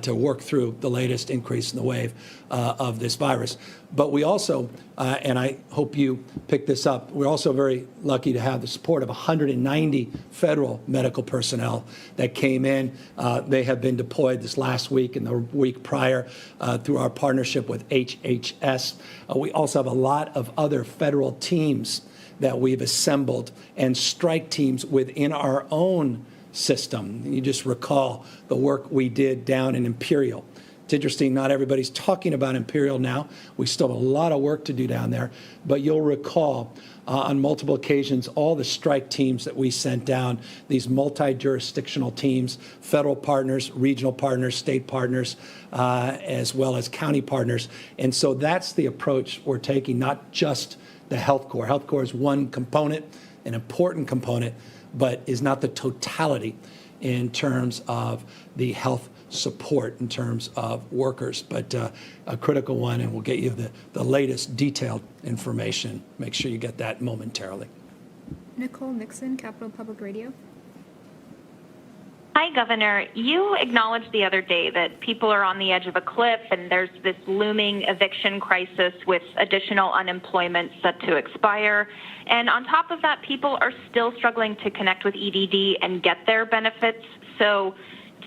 to work through the latest increase in the wave of this virus. But we also, and I hope you pick this up, we're also very lucky to have the support of 190 federal medical personnel that came in. They have been deployed this last week and the week prior through our partnership with HHS. We also have a lot of other federal teams that we've assembled and strike teams within our own system. You just recall the work we did down in Imperial. It's interesting, not everybody's talking about Imperial now. We still have a lot of work to do down there, but you'll recall on multiple occasions all the strike teams that we sent down, these multi-jurisdictional teams, federal partners, regional partners, state partners, as well as county partners. And so that's the approach we're taking, not just the Health Corps. Health Corps is one component, an important component, but is not the totality in terms of the health support in terms of workers, but a critical one, and we'll get you the latest detailed information. Make sure you get that momentarily. Nicole Nixon, Capital Public Radio. Hi, Governor. You acknowledged the other day that people are on the edge of a cliff and there's this looming eviction crisis with additional unemployment set to expire. And on top of that, people are still struggling to connect with EDD and get their benefits. So,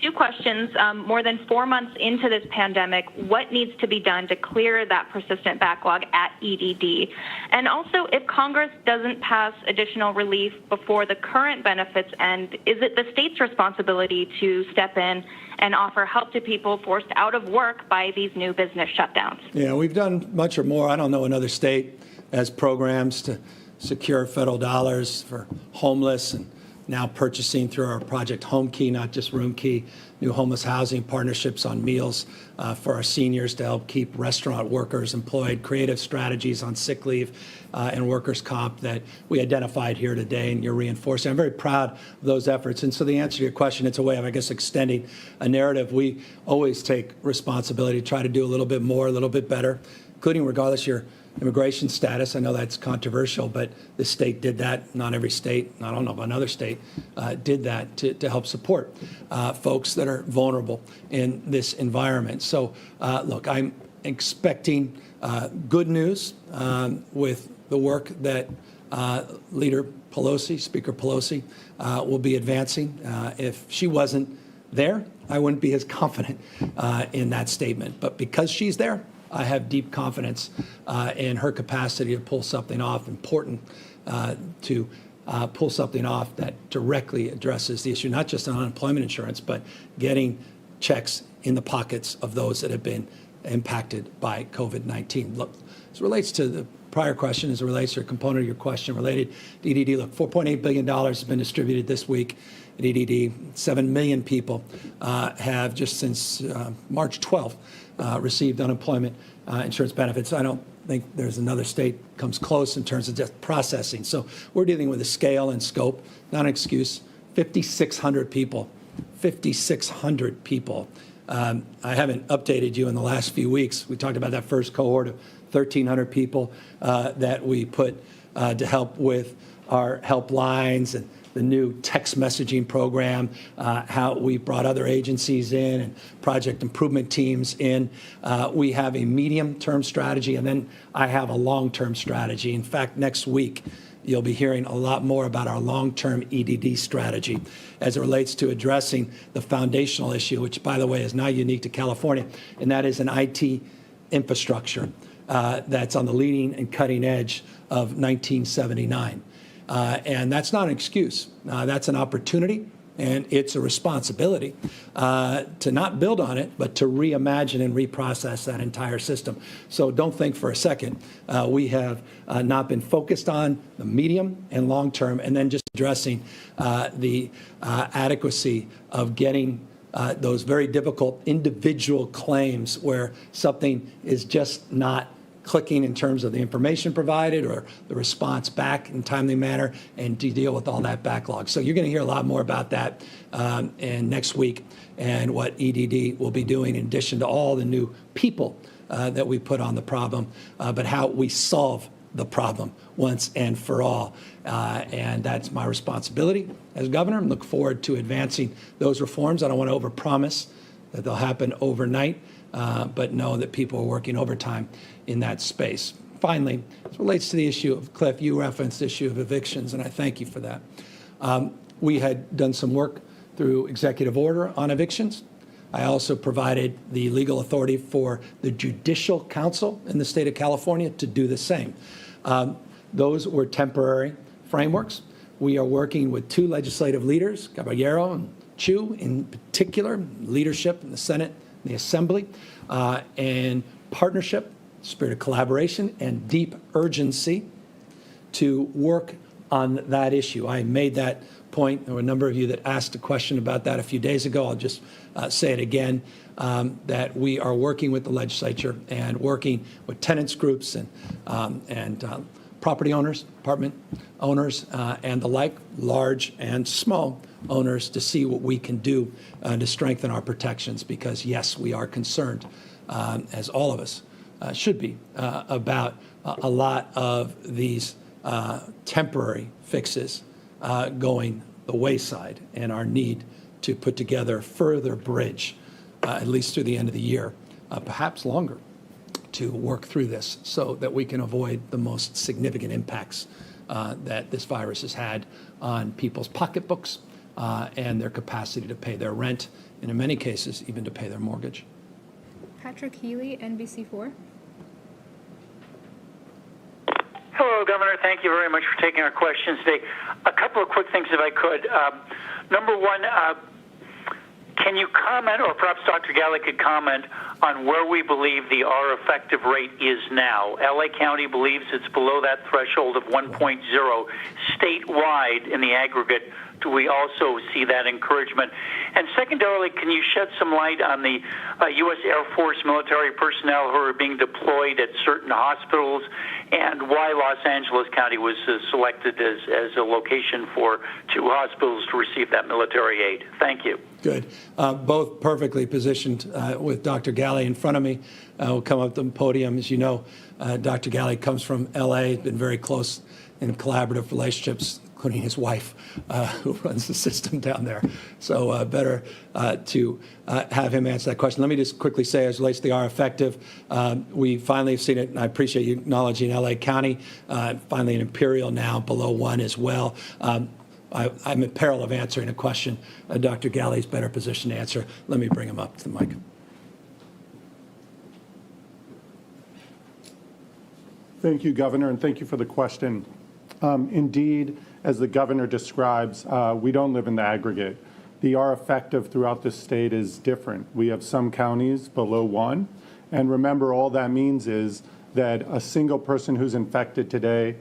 two questions. More than 4 months into this pandemic, what needs to be done to clear that persistent backlog at EDD? And also, if Congress doesn't pass additional relief before the current benefits end, is it the state's responsibility to step in and offer help to people forced out of work by these new business shutdowns? Yeah, we've done much or more. I don't know another state has programs to secure federal dollars for homeless, and now purchasing through our Project Home Key, not just Room Key, new homeless housing partnerships on meals for our seniors to help keep restaurant workers employed, creative strategies on sick leave and workers' comp that we identified here today, and you're reinforcing. I'm very proud of those efforts. And so the answer to your question, it's a way of, I guess, extending a narrative. We always take responsibility to try to do a little bit more, a little bit better, including regardless of your immigration status. I know that's controversial, but this state did that. Not every state, I don't know about another state, did that to help support folks that are vulnerable in this environment. So, look, I'm expecting good news with the work that Leader Pelosi, Speaker Pelosi, will be advancing. If she wasn't there, I wouldn't be as confident in that statement. But because she's there, I have deep confidence in her capacity to pull something off, important to pull something off that directly addresses the issue, not just on unemployment insurance, but getting checks in the pockets of those that have been impacted by COVID-19. Look, as it relates to the prior question, as it relates to a component of your question related to EDD, look, $4.8 billion has been distributed this week at EDD. 7 million people have, just since March 12th, received unemployment insurance benefits. I don't think there's another state comes close in terms of just processing. So we're dealing with a scale and scope, not an excuse. 5,600 people. 5,600 people. I haven't updated you in the last few weeks. We talked about that first cohort of 1,300 people that we put to help with our helplines and the new text messaging program, how we brought other agencies in and project improvement teams in. We have a medium-term strategy, and then I have a long-term strategy. In fact, next week, you'll be hearing a lot more about our long-term EDD strategy as it relates to addressing the foundational issue, which, by the way, is not unique to California, and that is an IT infrastructure that's on the leading and cutting edge of 1979. And that's not an excuse. That's an opportunity, and it's a responsibility to not build on it, but to reimagine and reprocess that entire system. So don't think for a second we have not been focused on the medium and long term, and then just addressing the adequacy of getting those very difficult individual claims where something is just not clicking in terms of the information provided or the response back in a timely manner, and to deal with all that backlog. So you're going to hear a lot more about that and next week, and what EDD will be doing in addition to all the new people that we put on the problem, but how we solve the problem once and for all. And that's my responsibility as governor. I look forward to advancing those reforms. I don't want to overpromise that they'll happen overnight, but know that people are working overtime in that space. Finally, as it relates to the issue of, Cliff, you referenced the issue of evictions, and I thank you for that. We had done some work through executive order on evictions. I also provided the legal authority for the Judicial Council in the state of California to do the same. Those were temporary frameworks. We are working with two legislative leaders, Caballero and Chu in particular, leadership in the Senate and the Assembly, and partnership, spirit of collaboration, and deep urgency to work on that issue. I made that point. There were a number of you that asked a question about that a few days ago. I'll just say it again, that we are working with the legislature and working with tenants groups and property owners, apartment owners, and the like, large and small owners, to see what we can do to strengthen our protections, because yes, we are concerned, as all of us should be, about a lot of these temporary fixes going the wayside, and our need to put together a further bridge, at least through the end of the year, perhaps longer, to work through this so that we can avoid the most significant impacts that this virus has had on people's pocketbooks and their capacity to pay their rent, and in many cases, even to pay their mortgage. Patrick Healy, NBC4. Hello, Governor. Thank you very much for taking our questions today. A couple of quick things, if I could. Number one, can you comment, or perhaps Dr. Galley could comment, on where we believe the R effective rate is now? LA County believes it's below that threshold of 1.0. Statewide, in the aggregate, do we also see that encouragement? And secondarily, can you shed some light on the U.S. Air Force military personnel who are being deployed at certain hospitals, and why Los Angeles County was selected as a location for 2 hospitals to receive that military aid? Thank you. Good. Both perfectly positioned with Dr. Galley in front of me. We'll come up to the podium. As you know, Dr. Galley comes from L.A., been very close in collaborative relationships, including his wife, who runs the system down there. So better to have him answer that question. Let me just quickly say, as it relates to the R effective, we finally have seen it, and I appreciate you acknowledging L.A. County, finally in Imperial now, below 1 as well. I'm in peril of answering a question Dr. Galley's better positioned to answer. Let me bring him up to the mic. Thank you, Governor, and thank you for the question. Indeed, as the Governor describes, we don't live in the aggregate. The R effective throughout the state is different. We have some counties below 1, and remember, all that means is that a single person who's infected today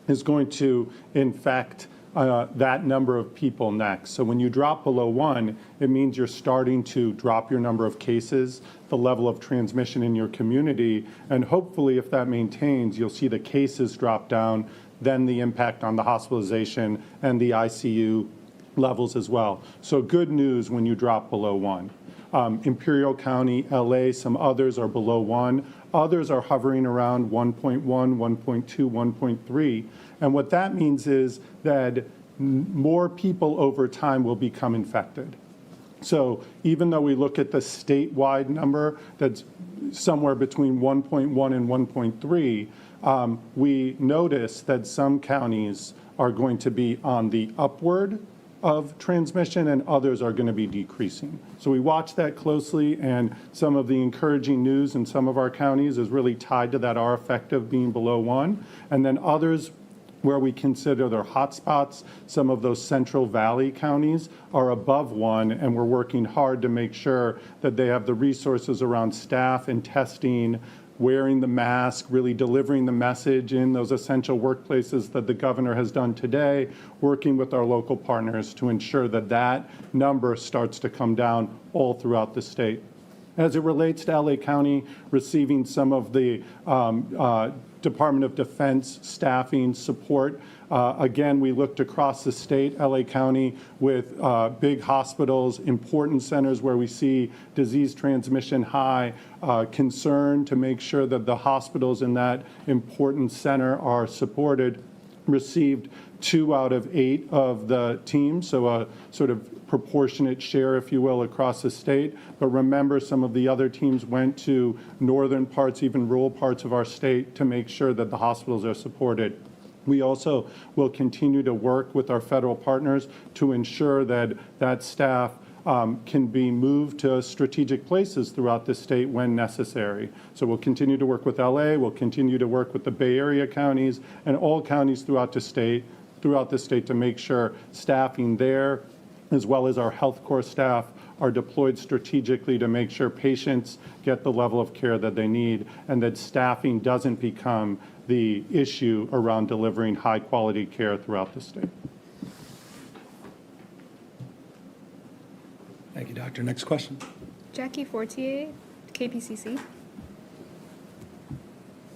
is going to infect that number of people next. So when you drop below 1, it means you're starting to drop your number of cases, the level of transmission in your community, and hopefully if that maintains, you'll see the cases drop down, then the impact on the hospitalization and the ICU levels as well. So good news when you drop below 1. Imperial County, LA, some others are below 1. Others are hovering around 1.1, 1.2, 1.3. And what that means is that more people over time will become infected. So even though we look at the statewide number that's somewhere between 1.1 and 1.3, we notice that some counties are going to be on the upward of transmission and others are going to be decreasing. So we watch that closely, and some of the encouraging news in some of our counties is really tied to that R effective being below 1. And then others where we consider they're hotspots, some of those Central Valley counties are above 1, and we're working hard to make sure that they have the resources around staff and testing, wearing the mask, really delivering the message in those essential workplaces that the Governor has done today, working with our local partners to ensure that that number starts to come down all throughout the state. As it relates to LA County receiving some of the Department of Defense staffing support, again, we looked across the state, LA County, with big hospitals, important centers where we see disease transmission high, concern to make sure that the hospitals in that important center are supported, received 2 out of 8 of the teams, so a sort of proportionate share, if you will, across the state. But remember, some of the other teams went to northern parts, even rural parts of our state, to make sure that the hospitals are supported. We also will continue to work with our federal partners to ensure that that staff can be moved to strategic places throughout the state when necessary. So we'll continue to work with LA, we'll continue to work with the Bay Area counties and all counties throughout the state to make sure staffing there, as well as our health corps staff, are deployed strategically to make sure patients get the level of care that they need, and that staffing doesn't become the issue around delivering high quality care throughout the state. Thank you, Doctor. Next question. Jackie Fortier, KPCC.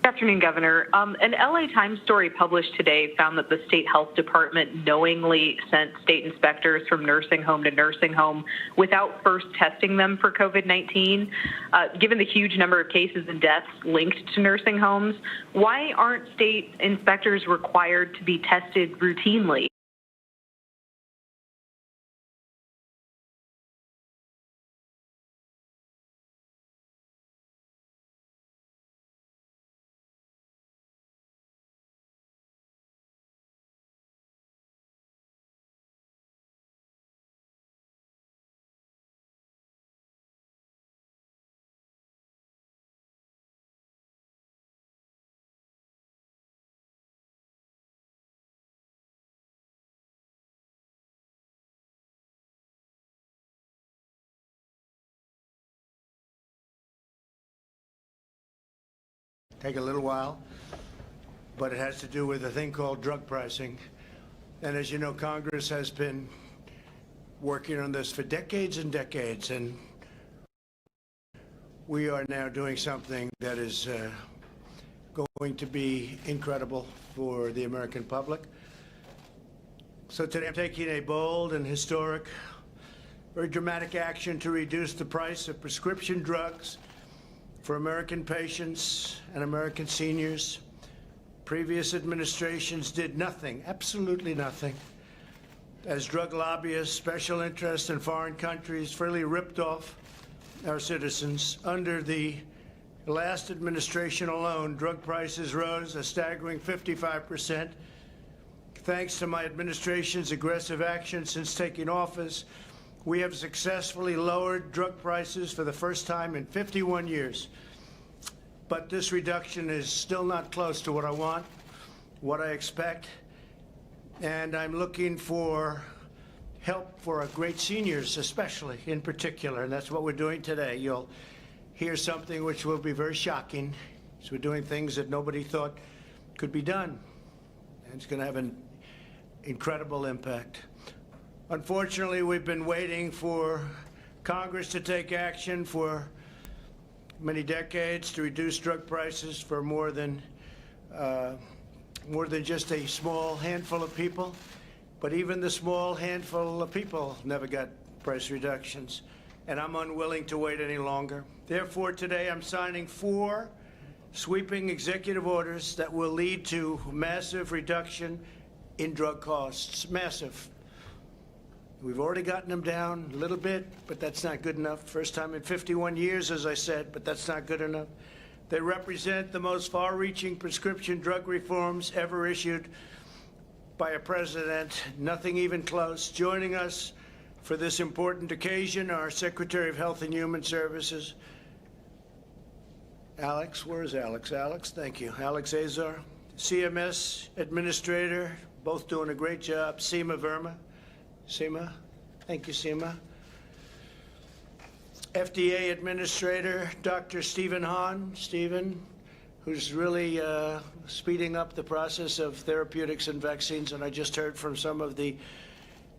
Yeah, afternoon, Governor. An LA Times story published today found that the state health department knowingly sent state inspectors from nursing home to nursing home without first testing them for COVID-19. Given the huge number of cases and deaths linked to nursing homes, why aren't state inspectors required to be tested routinely? Take a little while, but it has to do with a thing called drug pricing. And as you know, Congress has been working on this for decades and decades, and we are now doing something that is going to be incredible for the American public. So today I'm taking a bold and historic, very dramatic action to reduce the price of prescription drugs for American patients and American seniors. Previous administrations did nothing, absolutely nothing, as drug lobbyists, special interests in foreign countries freely ripped off our citizens. Under the last administration alone, drug prices rose a staggering 55%. Thanks to my administration's aggressive action since taking office, we have successfully lowered drug prices for the first time in 51 years. But this reduction is still not close to what I want, what I expect, and I'm looking for help for our great seniors, especially in particular, and that's what we're doing today. You'll hear something which will be very shocking. So we're doing things that nobody thought could be done, and it's going to have an incredible impact. Unfortunately, we've been waiting for Congress to take action for many decades to reduce drug prices for more than just a small handful of people. But even the small handful of people never got price reductions, and I'm unwilling to wait any longer. Therefore, today I'm signing 4 sweeping executive orders that will lead to massive reduction in drug costs. Massive. We've already gotten them down a little bit, but that's not good enough. First time in 51 years, as I said, but that's not good enough. They represent the most far-reaching prescription drug reforms ever issued by a president, nothing even close. Joining us for this important occasion, our Secretary of Health and Human Services, Alex. Where is Alex? Alex, thank you. Alex Azar, CMS Administrator, both doing a great job. Seema Verma. Seema, thank you, Seema. FDA Administrator, Dr. Stephen Hahn. Stephen, who's really speeding up the process of therapeutics and vaccines. And I just heard from some of the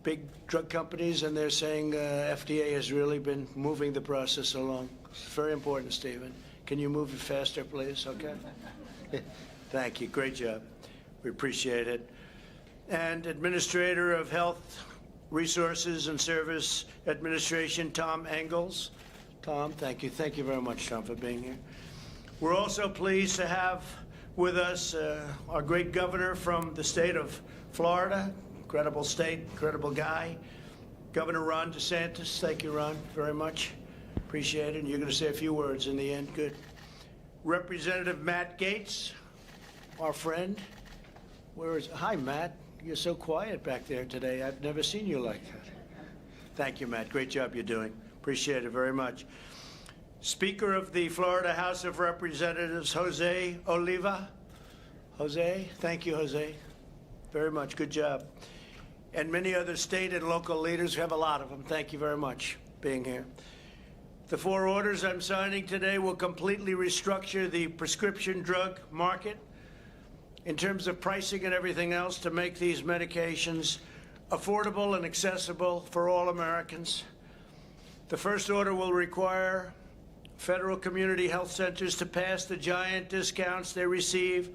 big drug companies, and they're saying FDA has really been moving the process along. It's very important, Stephen. Can you move it faster, please? Okay. Thank you. Great job. We appreciate it. And Administrator of Health Resources and Service Administration, Tom Engels. Tom, thank you. Thank you very much, Tom, for being here. We're also pleased to have with us our great governor from the state of Florida. Incredible state, incredible guy. Governor Ron DeSantis. Thank you, Ron, very much. Appreciate it. And you're going to say a few words in the end. Good. Representative Matt Gaetz, our friend. Where is? Hi, Matt. You're so quiet back there today. I've never seen you like that. Thank you, Matt. Great job you're doing. Appreciate it very much. Speaker of the Florida House of Representatives, Jose Oliva. Jose, thank you, Jose. Very much. Good job. And many other state and local leaders. We have a lot of them. Thank you very much for being here. The 4 orders I'm signing today will completely restructure the prescription drug market in terms of pricing and everything else to make these medications affordable and accessible for all Americans. The first order will require federal community health centers to pass the giant discounts they receive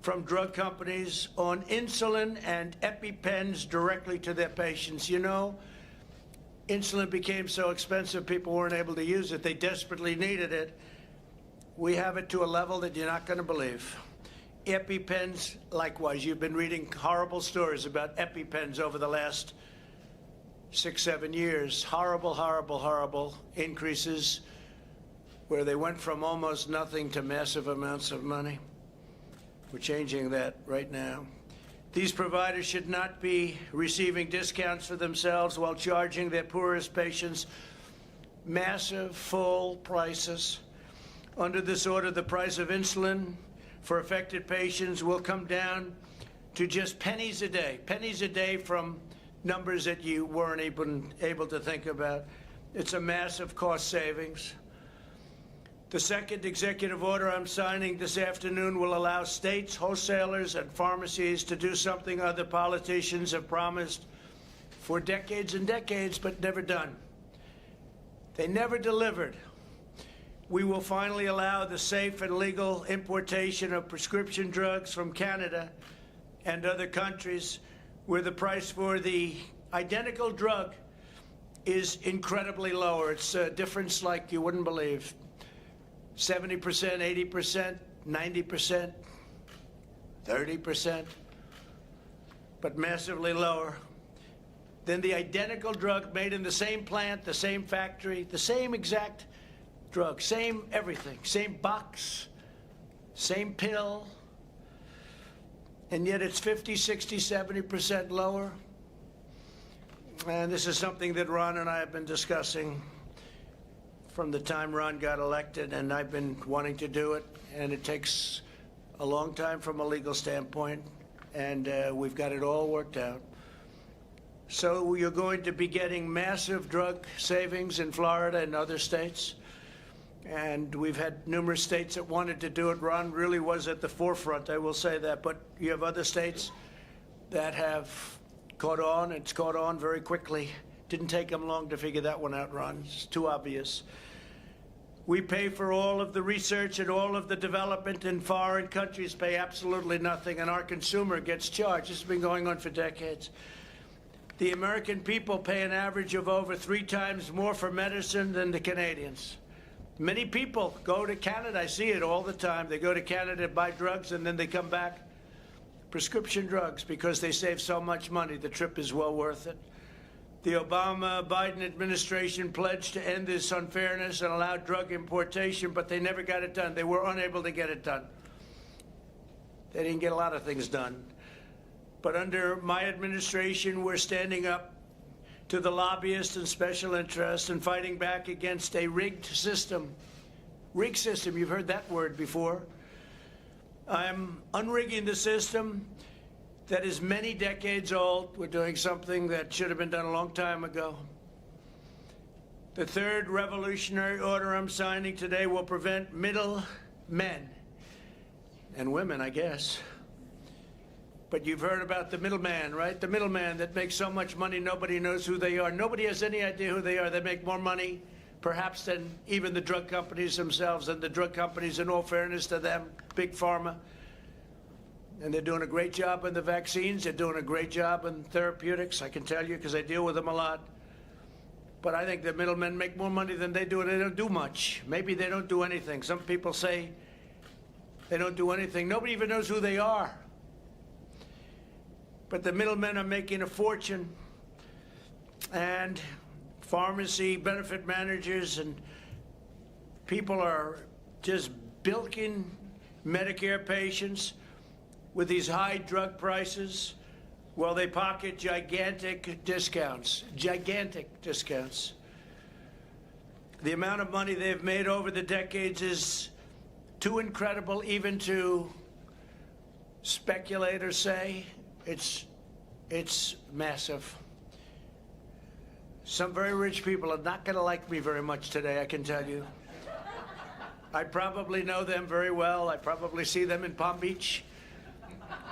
from drug companies on insulin and EpiPens directly to their patients. You know, insulin became so expensive people weren't able to use it. They desperately needed it. We have it to a level that you're not going to believe. EpiPens, likewise. You've been reading horrible stories about EpiPens over the last 6-7 years. Horrible, horrible, horrible increases where they went from almost nothing to massive amounts of money. We're changing that right now. These providers should not be receiving discounts for themselves while charging their poorest patients massive full prices. Under this order, the price of insulin for affected patients will come down to just pennies a day from numbers that you weren't even able to think about. It's a massive cost savings. The second executive order I'm signing this afternoon will allow states, wholesalers, and pharmacies to do something other politicians have promised for decades and decades, but never done. They never delivered. We will finally allow the safe and legal importation of prescription drugs from Canada and other countries where the price for the identical drug is incredibly lower. It's a difference like you wouldn't believe. 70%, 80%, 90%, 30%, but massively lower than the identical drug made in the same plant, the same factory, the same exact drug, same everything, same box, same pill, and yet it's 50, 60, 70% lower. And this is something that Ron and I have been discussing from the time Ron got elected, and I've been wanting to do it, and it takes a long time from a legal standpoint, and we've got it all worked out. So you're going to be getting massive drug savings in Florida and other states, and we've had numerous states that wanted to do it. Ron really was at the forefront, I will say that, but you have other states that have caught on. It's caught on very quickly. Didn't take them long to figure that one out, Ron. It's too obvious. We pay for all of the research and all of the development, and foreign countries pay absolutely nothing, and our consumer gets charged. This has been going on for decades. The American people pay an average of over 3 times more for medicine than the Canadians. Many people go to Canada. I see it all the time. They go to Canada to buy drugs, and then they come back, prescription drugs, because they save so much money. The trip is well worth it. The Obama-Biden administration pledged to end this unfairness and allow drug importation, but they never got it done. They were unable to get it done. They didn't get a lot of things done. But under my administration, we're standing up to the lobbyists and special interests and fighting back against a rigged system. Rigged system, you've heard that word before. I'm unrigging the system that is many decades old. We're doing something that should have been done a long time ago. The third revolutionary order I'm signing today will prevent middle men and women, I guess. But you've heard about the middleman, right? The middleman that makes so much money nobody knows who they are. Nobody has any idea who they are. They make more money, perhaps, than even the drug companies themselves. And the drug companies, in all fairness to them, Big Pharma, and they're doing a great job in the vaccines. They're doing a great job in therapeutics, I can tell you, because I deal with them a lot. But I think the middlemen make more money than they do, and they don't do much. Maybe they don't do anything. Some people say they don't do anything. Nobody even knows who they are. But the middlemen are making a fortune. And pharmacy benefit managers and people are just bilking Medicare patients with these high drug prices, while they pocket gigantic discounts. Gigantic discounts. The amount of money they've made over the decades is too incredible even to speculate or say. It's massive. Some very rich people are not going to like me very much today, I can tell you. I probably know them very well. I probably see them in Palm Beach.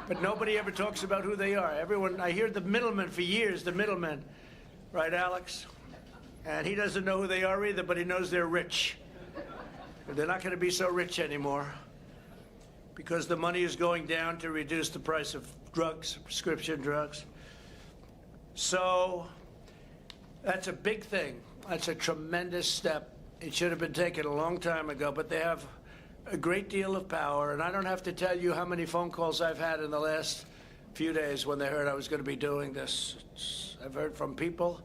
But nobody ever talks about who they are. Everyone, I hear the middlemen for years, the middlemen. Right, Alex? And he doesn't know who they are either, but he knows they're rich. They're not going to be so rich anymore because the money is going down to reduce the price of drugs, prescription drugs. So that's a big thing. That's a tremendous step. It should have been taken a long time ago, but they have a great deal of power. And I don't have to tell you how many phone calls I've had in the last few days when they heard I was going to be doing this. I've heard from people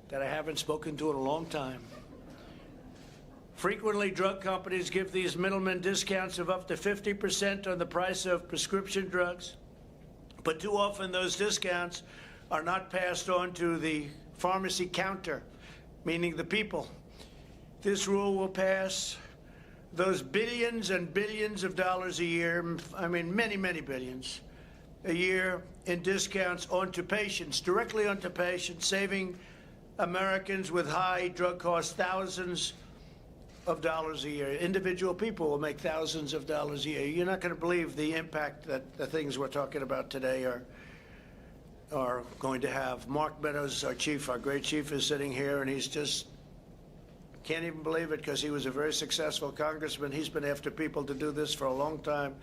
that I haven't spoken to in a long time. Frequently, drug companies give these middlemen discounts of up to 50% on the price of prescription drugs, but too often those discounts are not passed on to the pharmacy counter, meaning the people. This rule will pass those billions and billions of dollars a year, I mean many, many billions a year in discounts onto patients, directly onto patients, saving Americans with high drug costs thousands of dollars a year. Individual people will make thousands of dollars a year. You're not going to believe the impact that the things we're talking about today are going to have. Mark Meadows, our great chief, is sitting here, and he's just can't even believe it because he was a very successful congressman. He's been after people to do this for a long time,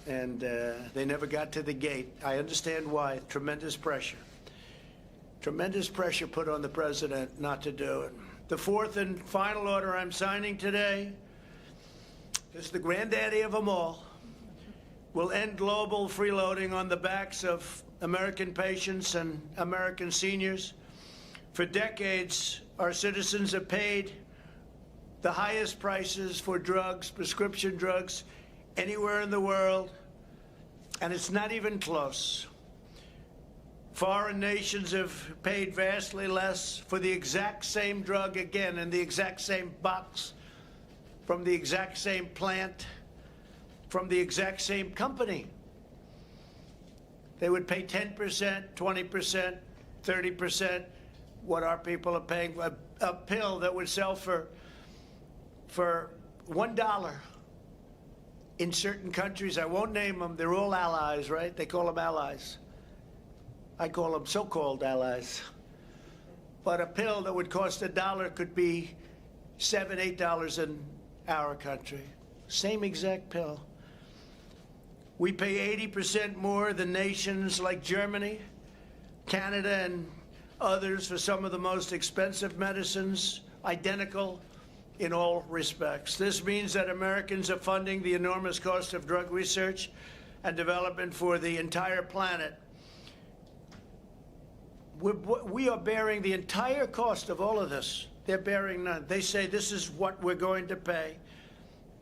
and they never got to the gate. I understand why. Tremendous pressure. Tremendous pressure put on the president not to do it. The fourth and final order I'm signing today is the granddaddy of them all. Will end global freeloading on the backs of American patients and American seniors. For decades, our citizens have paid the highest prices for drugs, prescription drugs, anywhere in the world, and it's not even close. Foreign nations have paid vastly less for the exact same drug, again, in the exact same box, from the exact same plant, from the exact same company. They would pay 10%, 20%, 30% what our people are paying. A pill that would sell for $1 in certain countries. I won't name them. They're all allies, right? They call them allies. I call them so-called allies. But a pill that would cost $1 could be $7, $8 in our country. Same exact pill. We pay 80% more than nations like Germany, Canada, and others for some of the most expensive medicines, identical in all respects. This means that Americans are funding the enormous cost of drug research and development for the entire planet. We are bearing the entire cost of all of this. They're bearing none. They say this is what we're going to pay.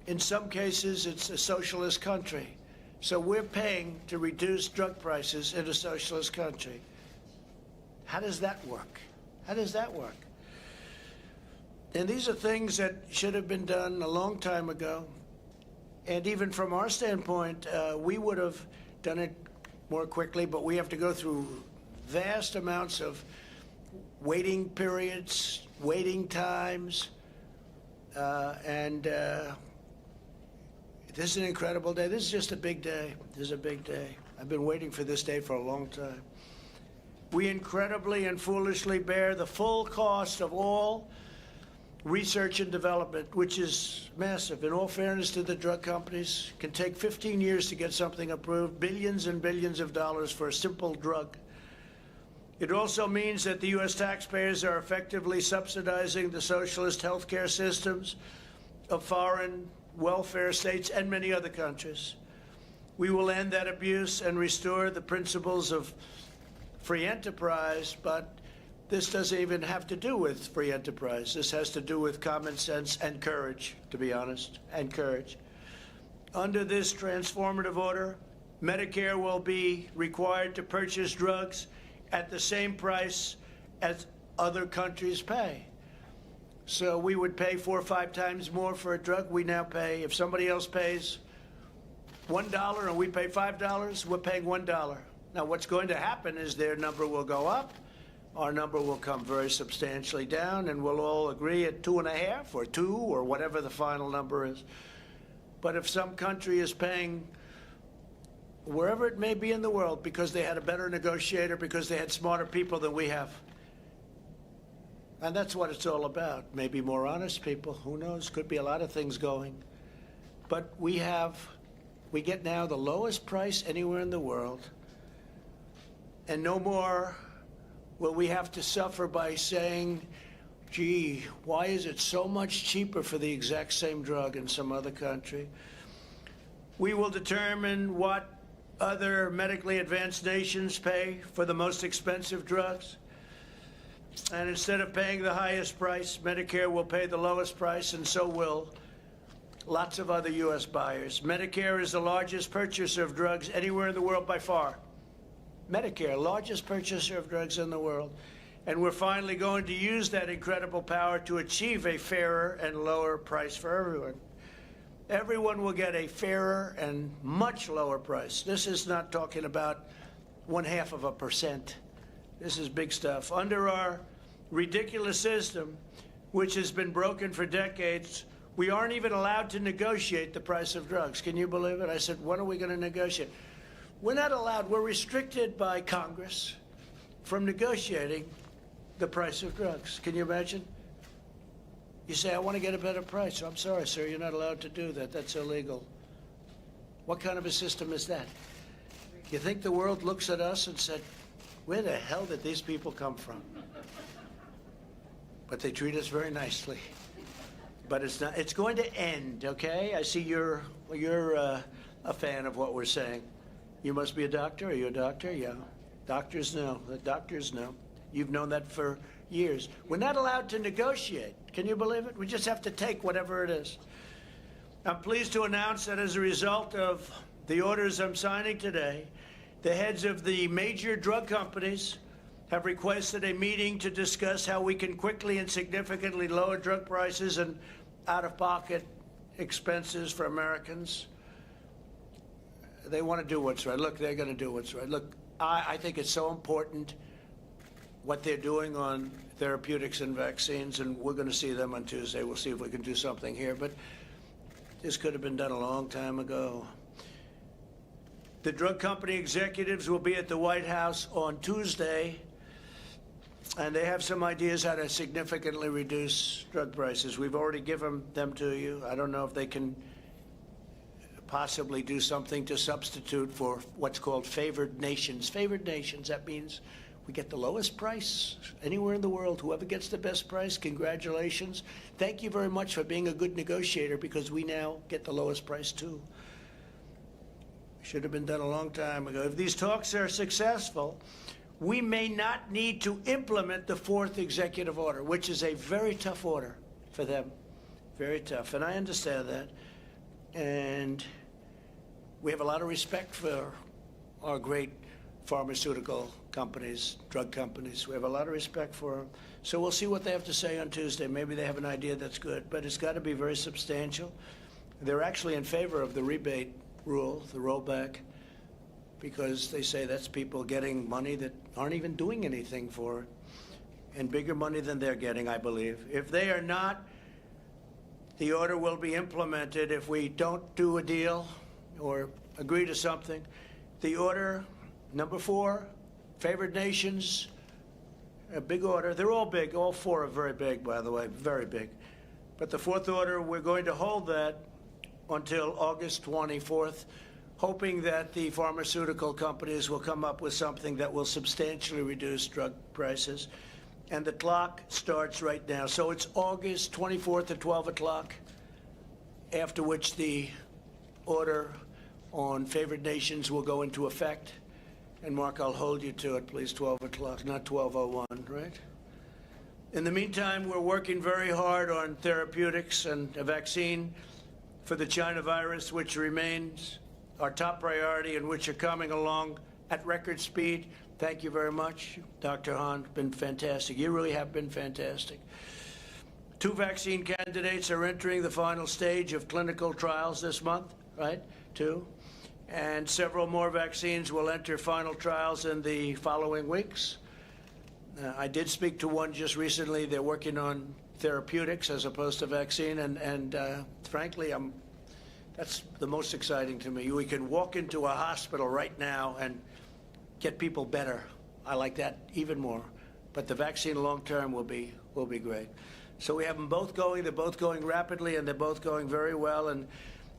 In some cases, it's a socialist country. So we're paying to reduce drug prices in a socialist country. How does that work? How does that work? And these are things that should have been done a long time ago. And even from our standpoint, we would have done it more quickly, but we have to go through vast amounts of waiting periods, waiting times, and this is an incredible day. This is just a big day. This is a big day. I've been waiting for this day for a long time. We incredibly and foolishly bear the full cost of all research and development, which is massive. In all fairness to the drug companies, it can take 15 years to get something approved, billions and billions of dollars for a simple drug. It also means that the U.S. taxpayers are effectively subsidizing the socialist healthcare systems of foreign welfare states and many other countries. We will end that abuse and restore the principles of free enterprise, but this doesn't even have to do with free enterprise. This has to do with common sense and courage, to be honest, and courage. Under this transformative order, Medicare will be required to purchase drugs at the same price as other countries pay. So we would pay 4 or 5 times more for a drug. We now pay, if somebody else pays $1 and we pay $5, we're paying $1. Now what's going to happen is their number will go up, our number will come very substantially down, and we'll all agree at 2.5 or 2 or whatever the final number is. But if some country is paying wherever it may be in the world because they had a better negotiator, because they had smarter people than we have, And that's what it's all about. Maybe more honest people, who knows? Could be a lot of things going. But we get now the lowest price anywhere in the world. And no more will we have to suffer by saying, gee, why is it so much cheaper for the exact same drug in some other country? We will determine what other medically advanced nations pay for the most expensive drugs. And instead of paying the highest price, Medicare will pay the lowest price, and so will lots of other U.S. buyers. Medicare is the largest purchaser of drugs anywhere in the world by far. Medicare, largest purchaser of drugs in the world. And we're finally going to use that incredible power to achieve a fairer and lower price for everyone. Everyone will get a fairer and much lower price. This is not talking about 0.5%. This is big stuff. Under our ridiculous system, which has been broken for decades, we aren't even allowed to negotiate the price of drugs. Can you believe it? I said, when are we going to negotiate? We're not allowed. We're restricted by Congress from negotiating the price of drugs. Can you imagine? You say, I want to get a better price. I'm sorry, sir, you're not allowed to do that. That's illegal. What kind of a system is that? You think the world looks at us and said, where the hell did these people come from? But they treat us very nicely. But it's not. It's going to end, okay? I see you're a fan of what we're saying. You must be a doctor. Are you a doctor? Yeah. Doctors know. The doctors know. You've known that for years. We're not allowed to negotiate. Can you believe it? We just have to take whatever it is. I'm pleased to announce that as a result of the orders I'm signing today, the heads of the major drug companies have requested a meeting to discuss how we can quickly and significantly lower drug prices and out-of-pocket expenses for Americans. They want to do what's right. Look, they're going to do what's right. Look, I think it's so important what they're doing on therapeutics and vaccines, and we're going to see them on Tuesday. We'll see if we can do something here, but this could have been done a long time ago. The drug company executives will be at the White House on Tuesday, and they have some ideas how to significantly reduce drug prices. We've already given them to you. I don't know if they can possibly do something to substitute for what's called favored nations. Favored nations, that means we get the lowest price anywhere in the world. Whoever gets the best price, congratulations. Thank you very much for being a good negotiator, because we now get the lowest price too. Should have been done a long time ago. If these talks are successful, we may not need to implement the fourth executive order, which is a very tough order for them. Very tough. And I understand that. And we have a lot of respect for our great pharmaceutical companies, drug companies. We have a lot of respect for them. So we'll see what they have to say on Tuesday. Maybe they have an idea that's good, but it's got to be very substantial. They're actually in favor of the rebate rule, the rollback, because they say that's people getting money that aren't even doing anything for it, and bigger money than they're getting, I believe. If they are not, the order will be implemented. If we don't do a deal or agree to something, the order, number 4, favored nations, a big order. They're all big. All 4 are very big, by the way, very big. But the 4th order, we're going to hold that until August 24th, hoping that the pharmaceutical companies will come up with something that will substantially reduce drug prices. And the clock starts right now. So it's August 24th at 12 o'clock, after which the order on favored nations will go into effect. And Mark, I'll hold you to it, please, 12 o'clock, not 12:01, right? In the meantime, we're working very hard on therapeutics and a vaccine for the China virus, which remains our top priority and which are coming along at record speed. Thank you very much, Dr. Hahn. Been fantastic. You really have been fantastic. 2 vaccine candidates are entering the final stage of clinical trials this month, right? 2. And several more vaccines will enter final trials in the following weeks. I did speak to one just recently. They're working on therapeutics as opposed to vaccine, and frankly, that's the most exciting to me. We can walk into a hospital right now and get people better. I like that even more. But the vaccine long term will be will be great. So we have them both going. They're both going rapidly, and they're both going very well. And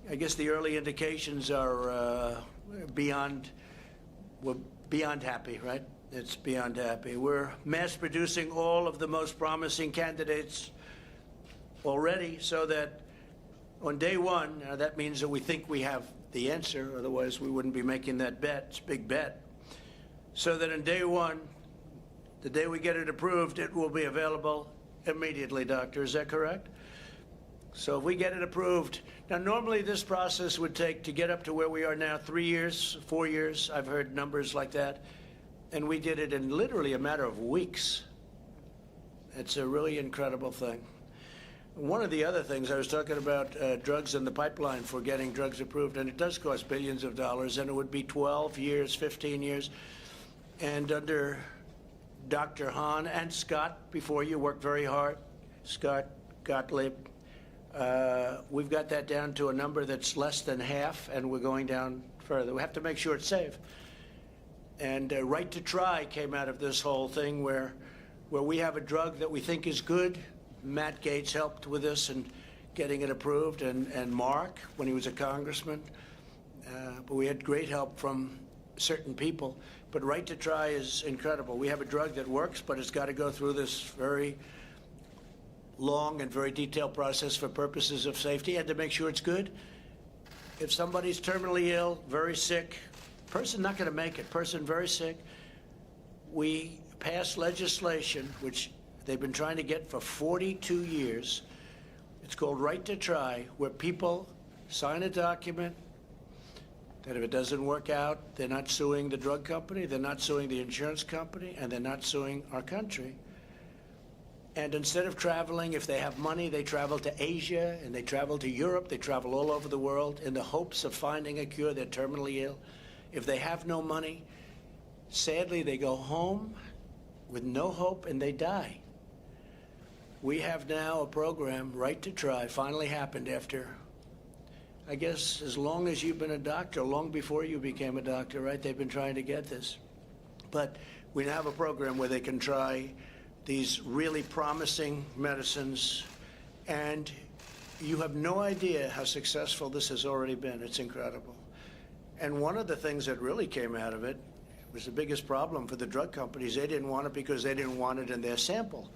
I guess the early indications are we're beyond happy, right? It's beyond happy. We're mass producing all of the most promising candidates already, so that on day one, that means that we think we have the answer, otherwise we wouldn't be making that bet. It's a big bet. So that on day one, the day we get it approved, it will be available immediately, doctor. Is that correct? So if we get it approved, now normally this process would take to get up to where we are now 3 years, 4 years. I've heard numbers like that. And we did it in literally a matter of weeks. It's a really incredible thing. One of the other things, I was talking about drugs in the pipeline for getting drugs approved, and it does cost billions of dollars, and it would be 12 years, 15 years. And under Dr. Hahn and Scott, before you, worked very hard, Scott Gottlieb, we've got that down to a number that's less than half, and we're going down further. We have to make sure it's safe. And Right to Try came out of this whole thing where we have a drug that we think is good. Matt Gaetz helped with this and getting it approved, and Mark when he was a congressman. But we had great help from certain people. But Right to Try is incredible. We have a drug that works, but it's got to go through this very long and very detailed process for purposes of safety and to make sure it's good. If somebody's terminally ill, very sick, person not going to make it, person very sick, we pass legislation, which they've been trying to get for 42 years. It's called Right to Try, where people sign a document that if it doesn't work out, they're not suing the drug company, they're not suing the insurance company, and they're not suing our country. And instead of traveling, if they have money, they travel to Asia, and they travel to Europe, they travel all over the world in the hopes of finding a cure. They're terminally ill. If they have no money, sadly, they go home with no hope and they die. We have now a program, Right to Try, finally happened after, I guess, as long as you've been a doctor, long before you became a doctor, right? They've been trying to get this. But we now have a program where they can try these really promising medicines, and you have no idea how successful this has already been. It's incredible. And one of the things that really came out of it was the biggest problem for the drug companies. They didn't want it because they didn't want it in their sample.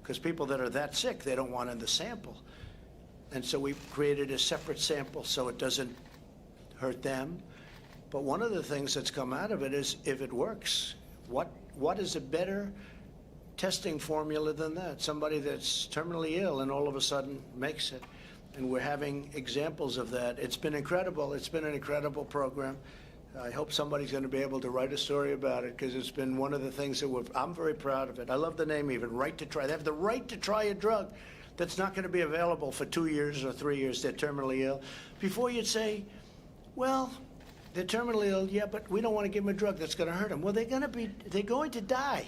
Because people that are that sick, they don't want it in the sample. And so we created a separate sample so it doesn't hurt them. But one of the things that's come out of it is, if it works, what is a better testing formula than that? Somebody that's terminally ill and all of a sudden makes it. And we're having examples of that. It's been incredible. It's been an incredible program. I hope somebody's going to be able to write a story about it, because it's been one of the things that I'm very proud of it. I love the name even, Right to Try. They have the right to try a drug that's not going to be available for 2 years or 3 years. They're terminally ill. Before you'd say, well, they're terminally ill, yeah, but we don't want to give them a drug that's going to hurt them. Well, they're going to die.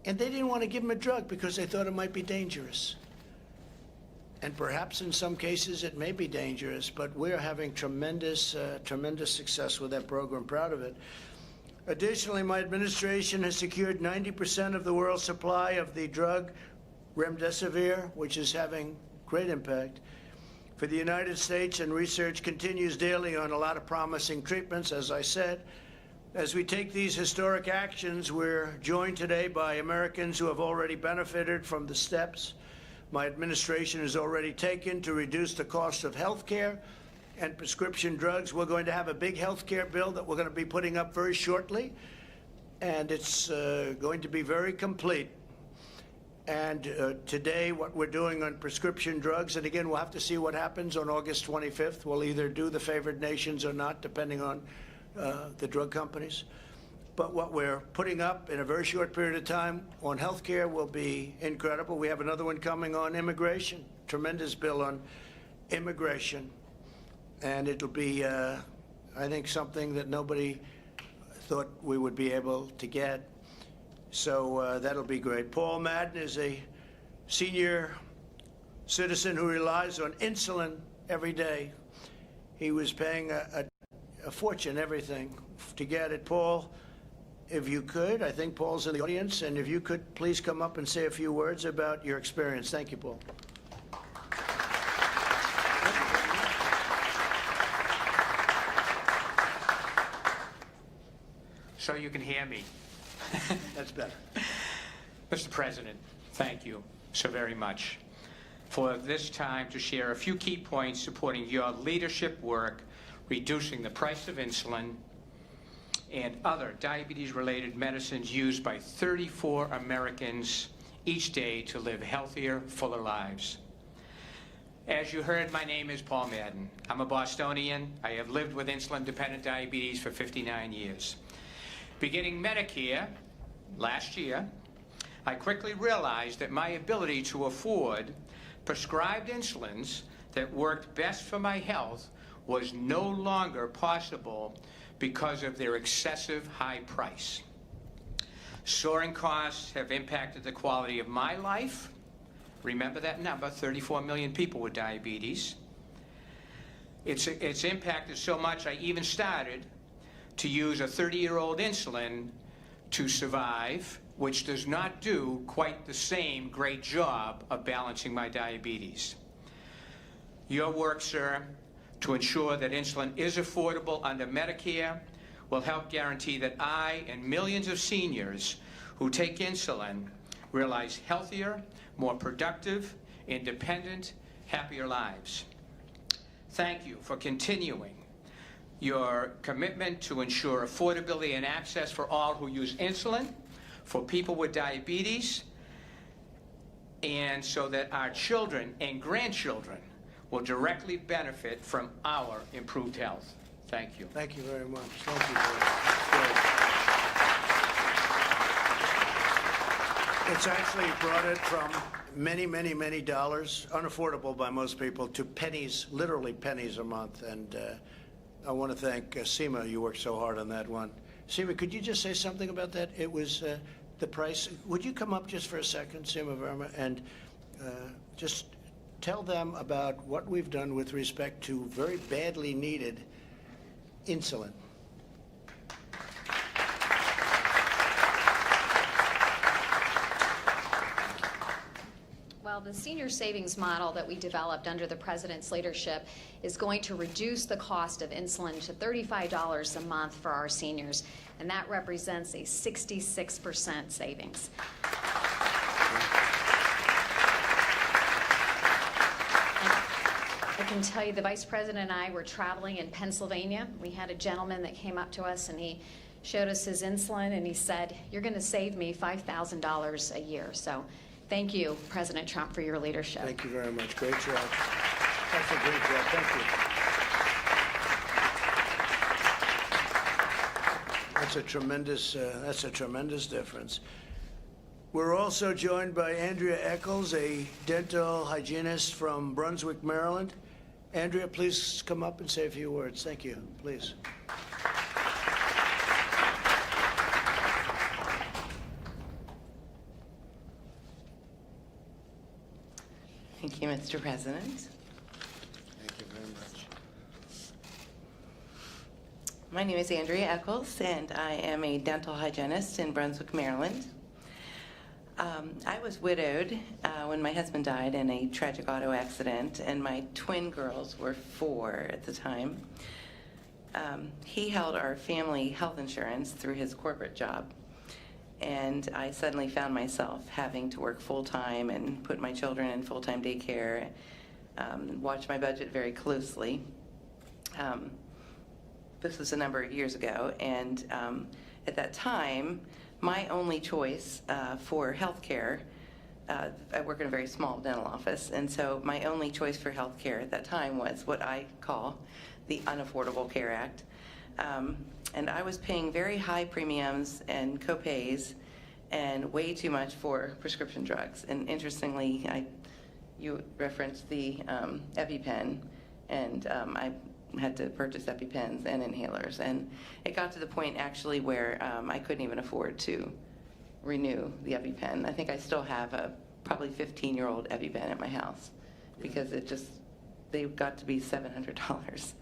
And they didn't want to give them a drug because they thought it might be dangerous. And perhaps in some cases it may be dangerous, but we're having tremendous success with that program. Proud of it. Additionally, my administration has secured 90% of the world's supply of the drug Remdesivir, which is having great impact for the United States, and research continues daily on a lot of promising treatments, as I said. As we take these historic actions, we're joined today by Americans who have already benefited from the steps my administration has already taken to reduce the cost of health care and prescription drugs. We're going to have a big health care bill that we're going to be putting up very shortly, and it's going to be very complete. And today, what we're doing on prescription drugs, and again, we'll have to see what happens on August 25th. We'll either do the favored nations or not, depending on the drug companies. But what we're putting up in a very short period of time on health care will be incredible. We have another one coming on immigration, tremendous bill on immigration. And it'll be, I think, something that nobody thought we would be able to get. So that'll be great. Paul Madden is a senior citizen who relies on insulin every day. He was paying a fortune, everything, to get it. Paul if you could, I think Paul's in the audience, and if you could please come up and say a few words about your experience. Thank you, Paul. So you can hear me. That's better. Mr. President, thank you so very much for this time to share a few key points supporting your leadership work, reducing the price of insulin and other diabetes-related medicines used by 34 Americans each day to live healthier, fuller lives. As you heard, my name is Paul Madden. I'm a Bostonian. I have lived with insulin-dependent diabetes for 59 years. Beginning Medicare last year, I quickly realized that my ability to afford prescribed insulins that worked best for my health was no longer possible because of their excessive high price. Soaring costs have impacted the quality of my life. Remember that number, 34 million people with diabetes. It's impacted so much I even started to use a 30-year-old insulin to survive, which does not do quite the same great job of balancing my diabetes. Your work, sir, to ensure that insulin is affordable under Medicare will help guarantee that I and millions of seniors who take insulin realize healthier, more productive, independent, happier lives. Thank you for continuing your commitment to ensure affordability and access for all who use insulin, for people with diabetes, and so that our children and grandchildren will directly benefit from our improved health. Thank you. Thank you very much. Thank you. It's actually brought it from many, many, many dollars, unaffordable by most people, to pennies, literally pennies a month. And I want to thank Seema. You worked so hard on that one. Seema, could you just say something about that? It was the price. Would you come up just for a second, Seema Verma, and just tell them about what we've done with respect to very badly needed insulin. Well, the senior savings model that we developed under the President's leadership is going to reduce the cost of insulin to $35 a month for our seniors, and that represents a 66% savings. I can tell you the Vice President and I were traveling in Pennsylvania. We had a gentleman that came up to us and he showed us his insulin and he said, "You're going to save me $5,000 a year." So thank you, President Trump, for your leadership. Thank you very much. Great job. That's a great job. Thank you. That's a tremendous difference. We're also joined by Andrea Eccles, a dental hygienist from Brunswick, Maryland. Andrea, please come up and say a few words. Thank you. Please. Thank you, Mr. President. Thank you very much. My name is Andrea Eccles, and I am a dental hygienist in Brunswick, Maryland. I was widowed when my husband died in a tragic auto accident, and my twin girls were 4 at the time. He held our family health insurance through his corporate job, and I suddenly found myself having to work full-time and put my children in full-time daycare, watch my budget very closely. This was a number of years ago, and at that time, my only choice for health care, I work in a very small dental office, and so my only choice for health care at that time was what I call the Unaffordable Care Act. And I was paying very high premiums and co-pays and way too much for prescription drugs. And interestingly, you referenced the EpiPen, and I had to purchase EpiPens and inhalers. And it got to the point actually where I couldn't even afford to renew the EpiPen. I think I still have a probably 15-year-old EpiPen at my house because they got to be $700.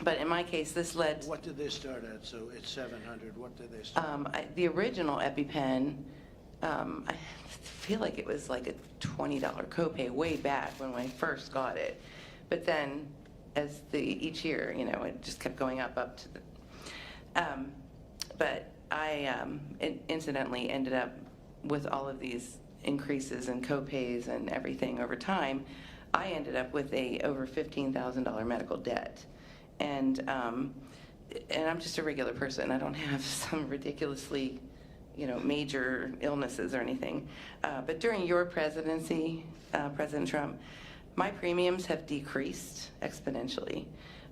But in my case, this led. What did they start at? So it's 700. What did they start? The original EpiPen, I feel like it was like a $20 copay way back when I first got it. But then, as each year, it just kept going up to the. But I incidentally ended up with all of these increases in copays and everything over time. I ended up with over $15,000 medical debt, and I'm just a regular person. I don't have some ridiculously, major illnesses or anything. But during your presidency, President Trump, my premiums have decreased exponentially,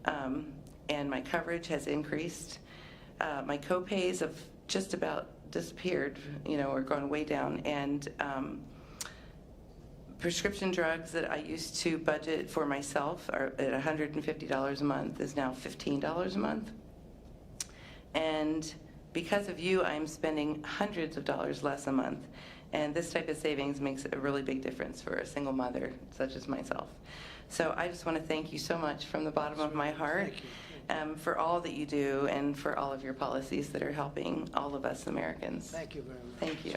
and my coverage has increased. My copays have just about disappeared, or gone way down, and prescription drugs that I used to budget for myself are at $150 a month is now $15 a month. And because of you, I'm spending hundreds of dollars less a month. And this type of savings makes a really big difference for a single mother such as myself. So I just want to thank you so much from the bottom of my heart for all that you do and for all of your policies that are helping all of us Americans. Thank you very much. Thank you.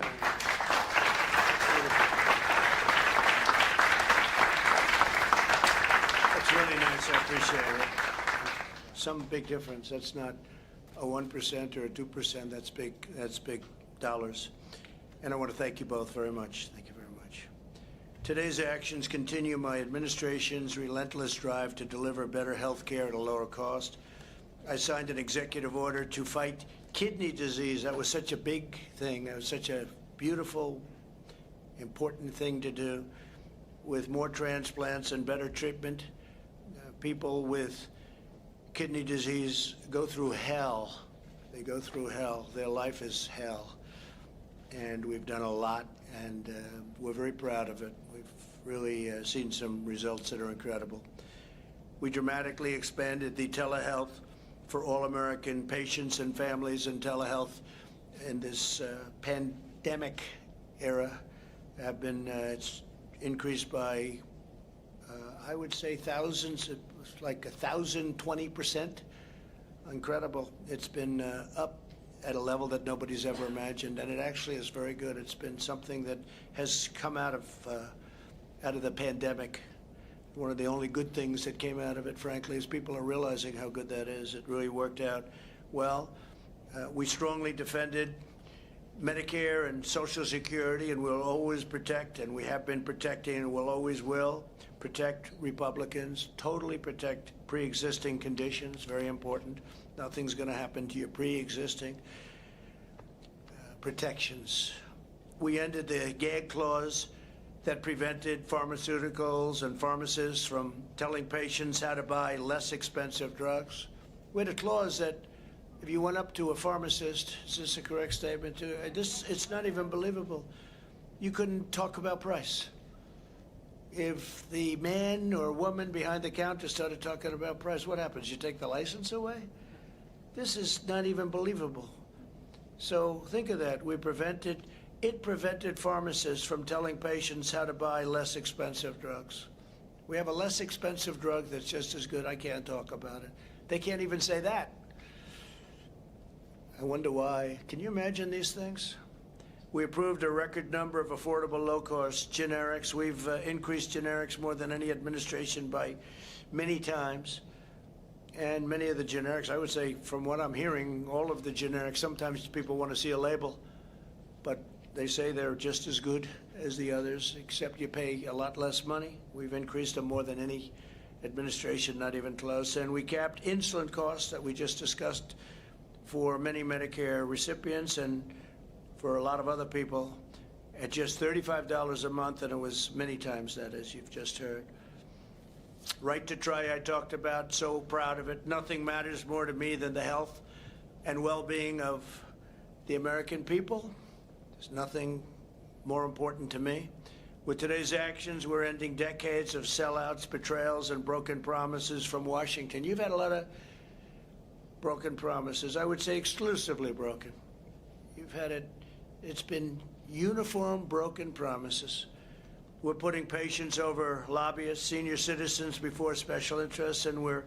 That's really nice. I appreciate it. Some big difference. That's not a 1% or a 2%. That's big. That's big dollars. And I want to thank you both very much. Thank you very much. Today's actions continue my administration's relentless drive to deliver better health care at a lower cost. I signed an executive order to fight kidney disease. That was such a big thing. That was such a beautiful, important thing to do. With more transplants and better treatment, people with kidney disease go through hell. They go through hell. Their life is hell. And we've done a lot, and we're very proud of it. We've really seen some results that are incredible. We dramatically expanded the telehealth for all American patients and families, and telehealth in this pandemic era have been it's increased by, I would say, thousands. It was like 1,020%. Incredible. It's been up at a level that nobody's ever imagined, and it actually is very good. It's been something that has come out of the pandemic. One of the only good things that came out of it, frankly, is people are realizing how good that is. It really worked out well. We strongly defended Medicare and Social Security, and we'll always protect, and we have been protecting, and we'll always will protect Republicans, totally protect pre-existing conditions, very important. Nothing's going to happen to your pre-existing protections. We ended the gag clause that prevented pharmaceuticals and pharmacists from telling patients how to buy less expensive drugs. We had a clause that if you went up to a pharmacist, is this a correct statement? It's not even believable. You couldn't talk about price. If the man or woman behind the counter started talking about price, what happens? You take the license away? This is not even believable. So think of that. It prevented pharmacists from telling patients how to buy less expensive drugs. We have a less expensive drug that's just as good. I can't talk about it. They can't even say that. I wonder why. Can you imagine these things? We approved a record number of affordable, low-cost generics. We've increased generics more than any administration by many times. And many of the generics, I would say, from what I'm hearing, all of the generics, sometimes people want to see a label, but they say they're just as good as the others, except you pay a lot less money. We've increased them more than any administration, not even close. And we capped insulin costs that we just discussed for many Medicare recipients and for a lot of other people at just $35 a month, and it was many times that, as you've just heard. Right to Try, I talked about, so proud of it. Nothing matters more to me than the health and well-being of the American people. There's nothing more important to me. With today's actions, we're ending decades of sellouts, betrayals, and broken promises from Washington. You've had a lot of broken promises. I would say exclusively broken. You've had it. It's been uniform broken promises. We're putting patients over lobbyists, senior citizens before special interests, and we're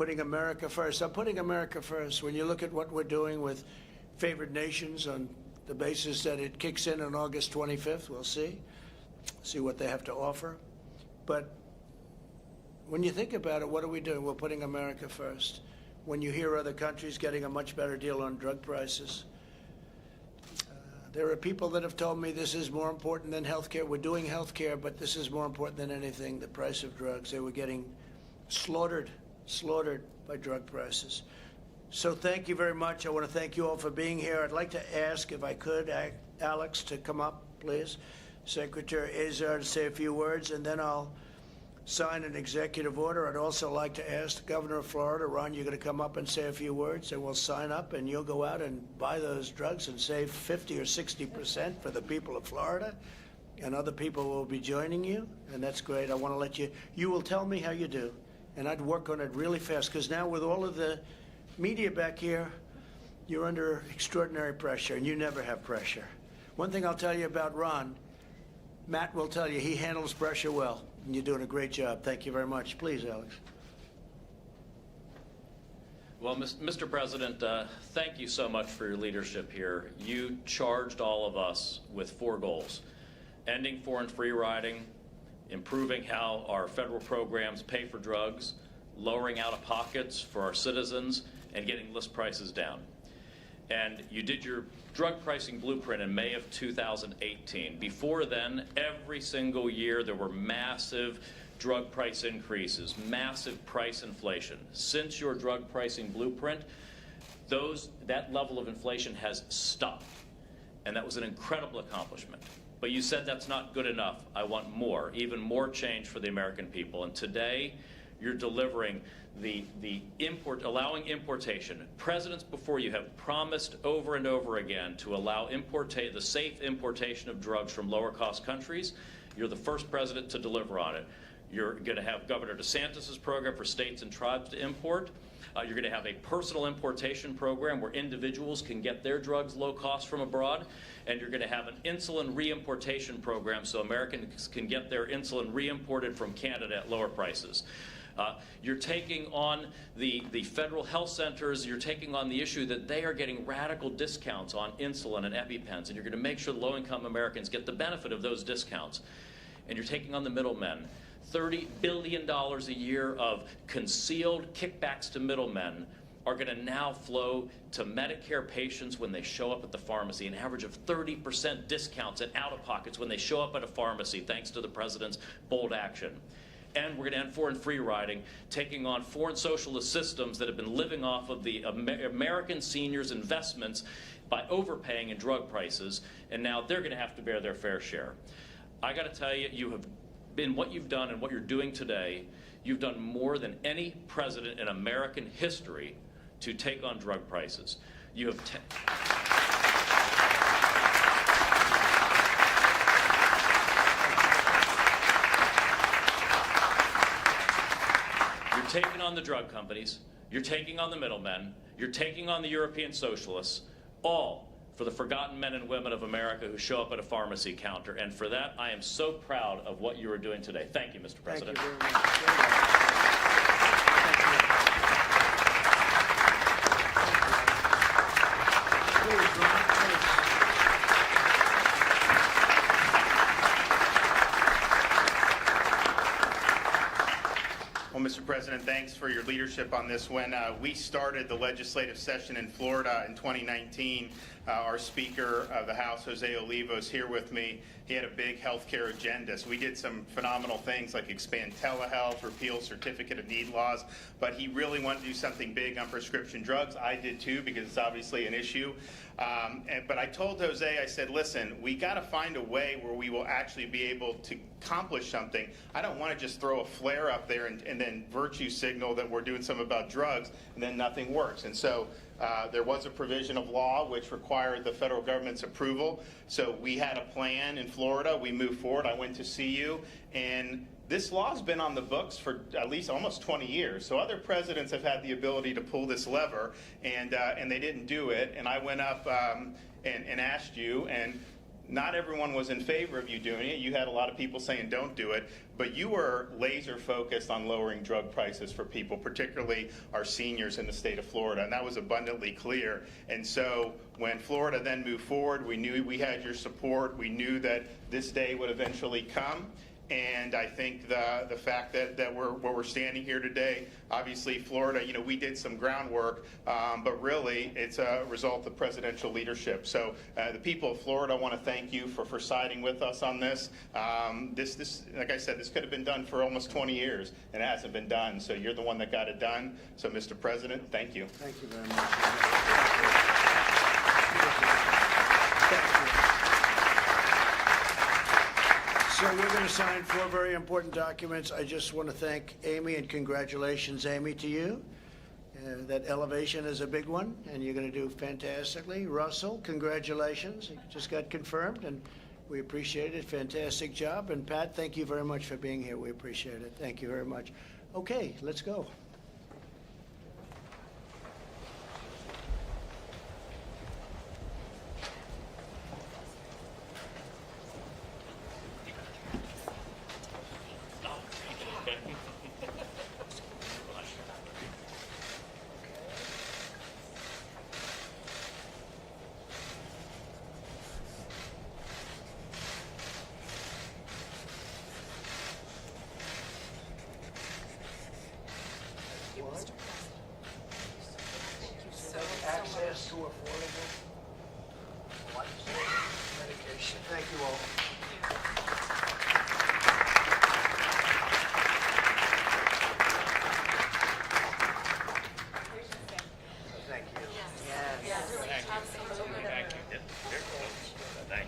putting America first. I'm putting America first. When you look at what we're doing with favored nations on the basis that it kicks in on August 25th, we'll see what they have to offer. But when you think about it, what are we doing? We're putting America first. When you hear other countries getting a much better deal on drug prices, there are people that have told me this is more important than health care. We're doing health care, but this is more important than anything, the price of drugs. They were getting slaughtered by drug prices. So thank you very much. I want to thank you all for being here. I'd like to ask, if I could, Alex to come up, please. Secretary Azar to say a few words, and then I'll sign an executive order. I'd also like to ask the governor of Florida, Ron, you're going to come up and say a few words, and we'll sign up, and you'll go out and buy those drugs and save 50 or 60% for the people of Florida, and other people will be joining you, and that's great. I want to let you will tell me how you do, and I'd work on it really fast, because now with all of the media back here, you're under extraordinary pressure, and you never have pressure. One thing I'll tell you about Ron, Matt will tell you, he handles pressure well. And you're doing a great job. Thank you very much. Please, Alex. Well, Mr. President, thank you so much for your leadership here. You charged all of us with 4 goals: ending foreign free riding, improving how our federal programs pay for drugs, lowering out-of-pockets for our citizens, and getting list prices down. And you did your drug pricing blueprint in May of 2018. Before then, every single year there were massive drug price increases, massive price inflation. Since your drug pricing blueprint, that level of inflation has stopped. And that was an incredible accomplishment. But you said that's not good enough. I want more, even more change for the American people. And today, you're delivering allowing importation. Presidents before you have promised over and over again to allow the safe importation of drugs from lower cost countries. You're the first president to deliver on it. You're going to have Governor DeSantis' program for states and tribes to import. You're going to have a personal importation program where individuals can get their drugs low cost from abroad. And you're going to have an insulin reimportation program so Americans can get their insulin reimported from Canada at lower prices. You're taking on the federal health centers. You're taking on the issue that they are getting radical discounts on insulin and EpiPens, and you're going to make sure low-income Americans get the benefit of those discounts. And you're taking on the middlemen. $30 billion a year of concealed kickbacks to middlemen are going to now flow to Medicare patients when they show up at the pharmacy, an average of 30% discounts and out-of-pockets when they show up at a pharmacy, thanks to the president's bold action. And we're going to end foreign free riding, taking on foreign socialist systems that have been living off of the American seniors' investments by overpaying in drug prices, and now they're going to have to bear their fair share. I got to tell you, you have been what you've done and what you're doing today, you've done more than any president in American history to take on drug prices. You have You're taking on the drug companies, you're taking on the middlemen, you're taking on the European socialists, all for the forgotten men and women of America who show up at a pharmacy counter. And for that, I am so proud of what you are doing today. Thank you, Mr. President. Thank you very much. Well, Mr. President, thanks for your leadership on this. When we started the legislative session in Florida in 2019, our Speaker of the House, Jose Olivos, here with me, he had a big health care agenda. So we did some phenomenal things like expand telehealth, repeal certificate of need laws, but he really wanted to do something big on prescription drugs. I did too, because it's obviously an issue. But I told Jose, I said, listen, we got to find a way where we will actually be able to accomplish something. I don't want to just throw a flare up there and then virtue signal that we're doing something about drugs and then nothing works. And so there was a provision of law which required the federal government's approval. So we had a plan in Florida. We moved forward. I went to see you, and this law's been on the books for at least almost 20 years. So other presidents have had the ability to pull this lever, and they didn't do it. And I went up and asked you, and not everyone was in favor of you doing it. You had a lot of people saying don't do it, but you were laser focused on lowering drug prices for people, particularly our seniors in the state of Florida, and that was abundantly clear. And so when Florida then moved forward, we knew we had your support. We knew that this day would eventually come. And I think the fact that we're standing here today, obviously Florida, we did some groundwork, but really it's a result of presidential leadership. So the people of Florida want to thank you for siding with us on this. This, like I said, this could have been done for almost 20 years, and it hasn't been done. So you're the one that got it done. So, Mr. President, thank you. Thank you very much. Thank you. So we're going to sign 4 very important documents. I just want to thank Amy, and congratulations, Amy, to you. That elevation is a big one, and you're going to do fantastically. Russell, congratulations. You just got confirmed, and we appreciate it. Fantastic job. And Pat, thank you very much for being here. We appreciate it. Thank you very much. Okay, let's go. Access to affordable life-saving medication. Thank you all. Thank you. Yes. Thank you. Thank you.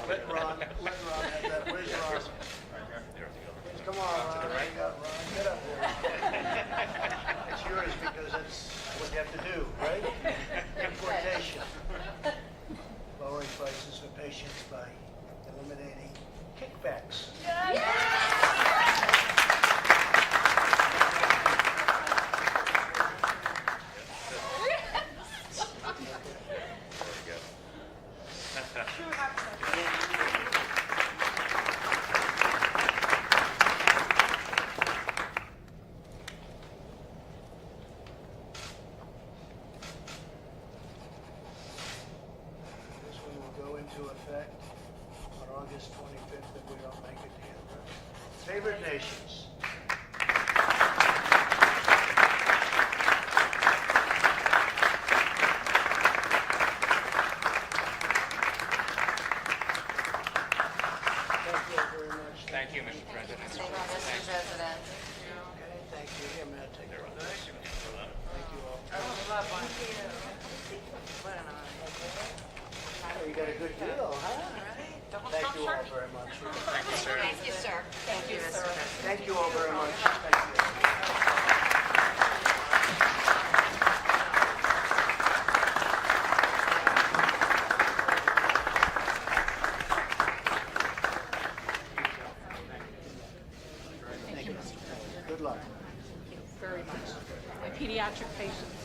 Let Ron have that. Where's Ron? Come on, Ron. Get up there. It's yours because it's what you have to do, right? Importation. Lowering prices for patients by eliminating kickbacks. This one will go into effect on August 25th if we don't make it here. Favorite nations. Thank you very much. Thank you, Mr. President. Mr. President. Okay, thank you. Here, Matt, take it. Thank you all. You got a good deal, huh? Thank you all very much. Thank you, sir. Thank you, sir. Thank you, Mr. President. Thank you all very much. Thank you. Thank you. Good luck. Very much. My pediatric patients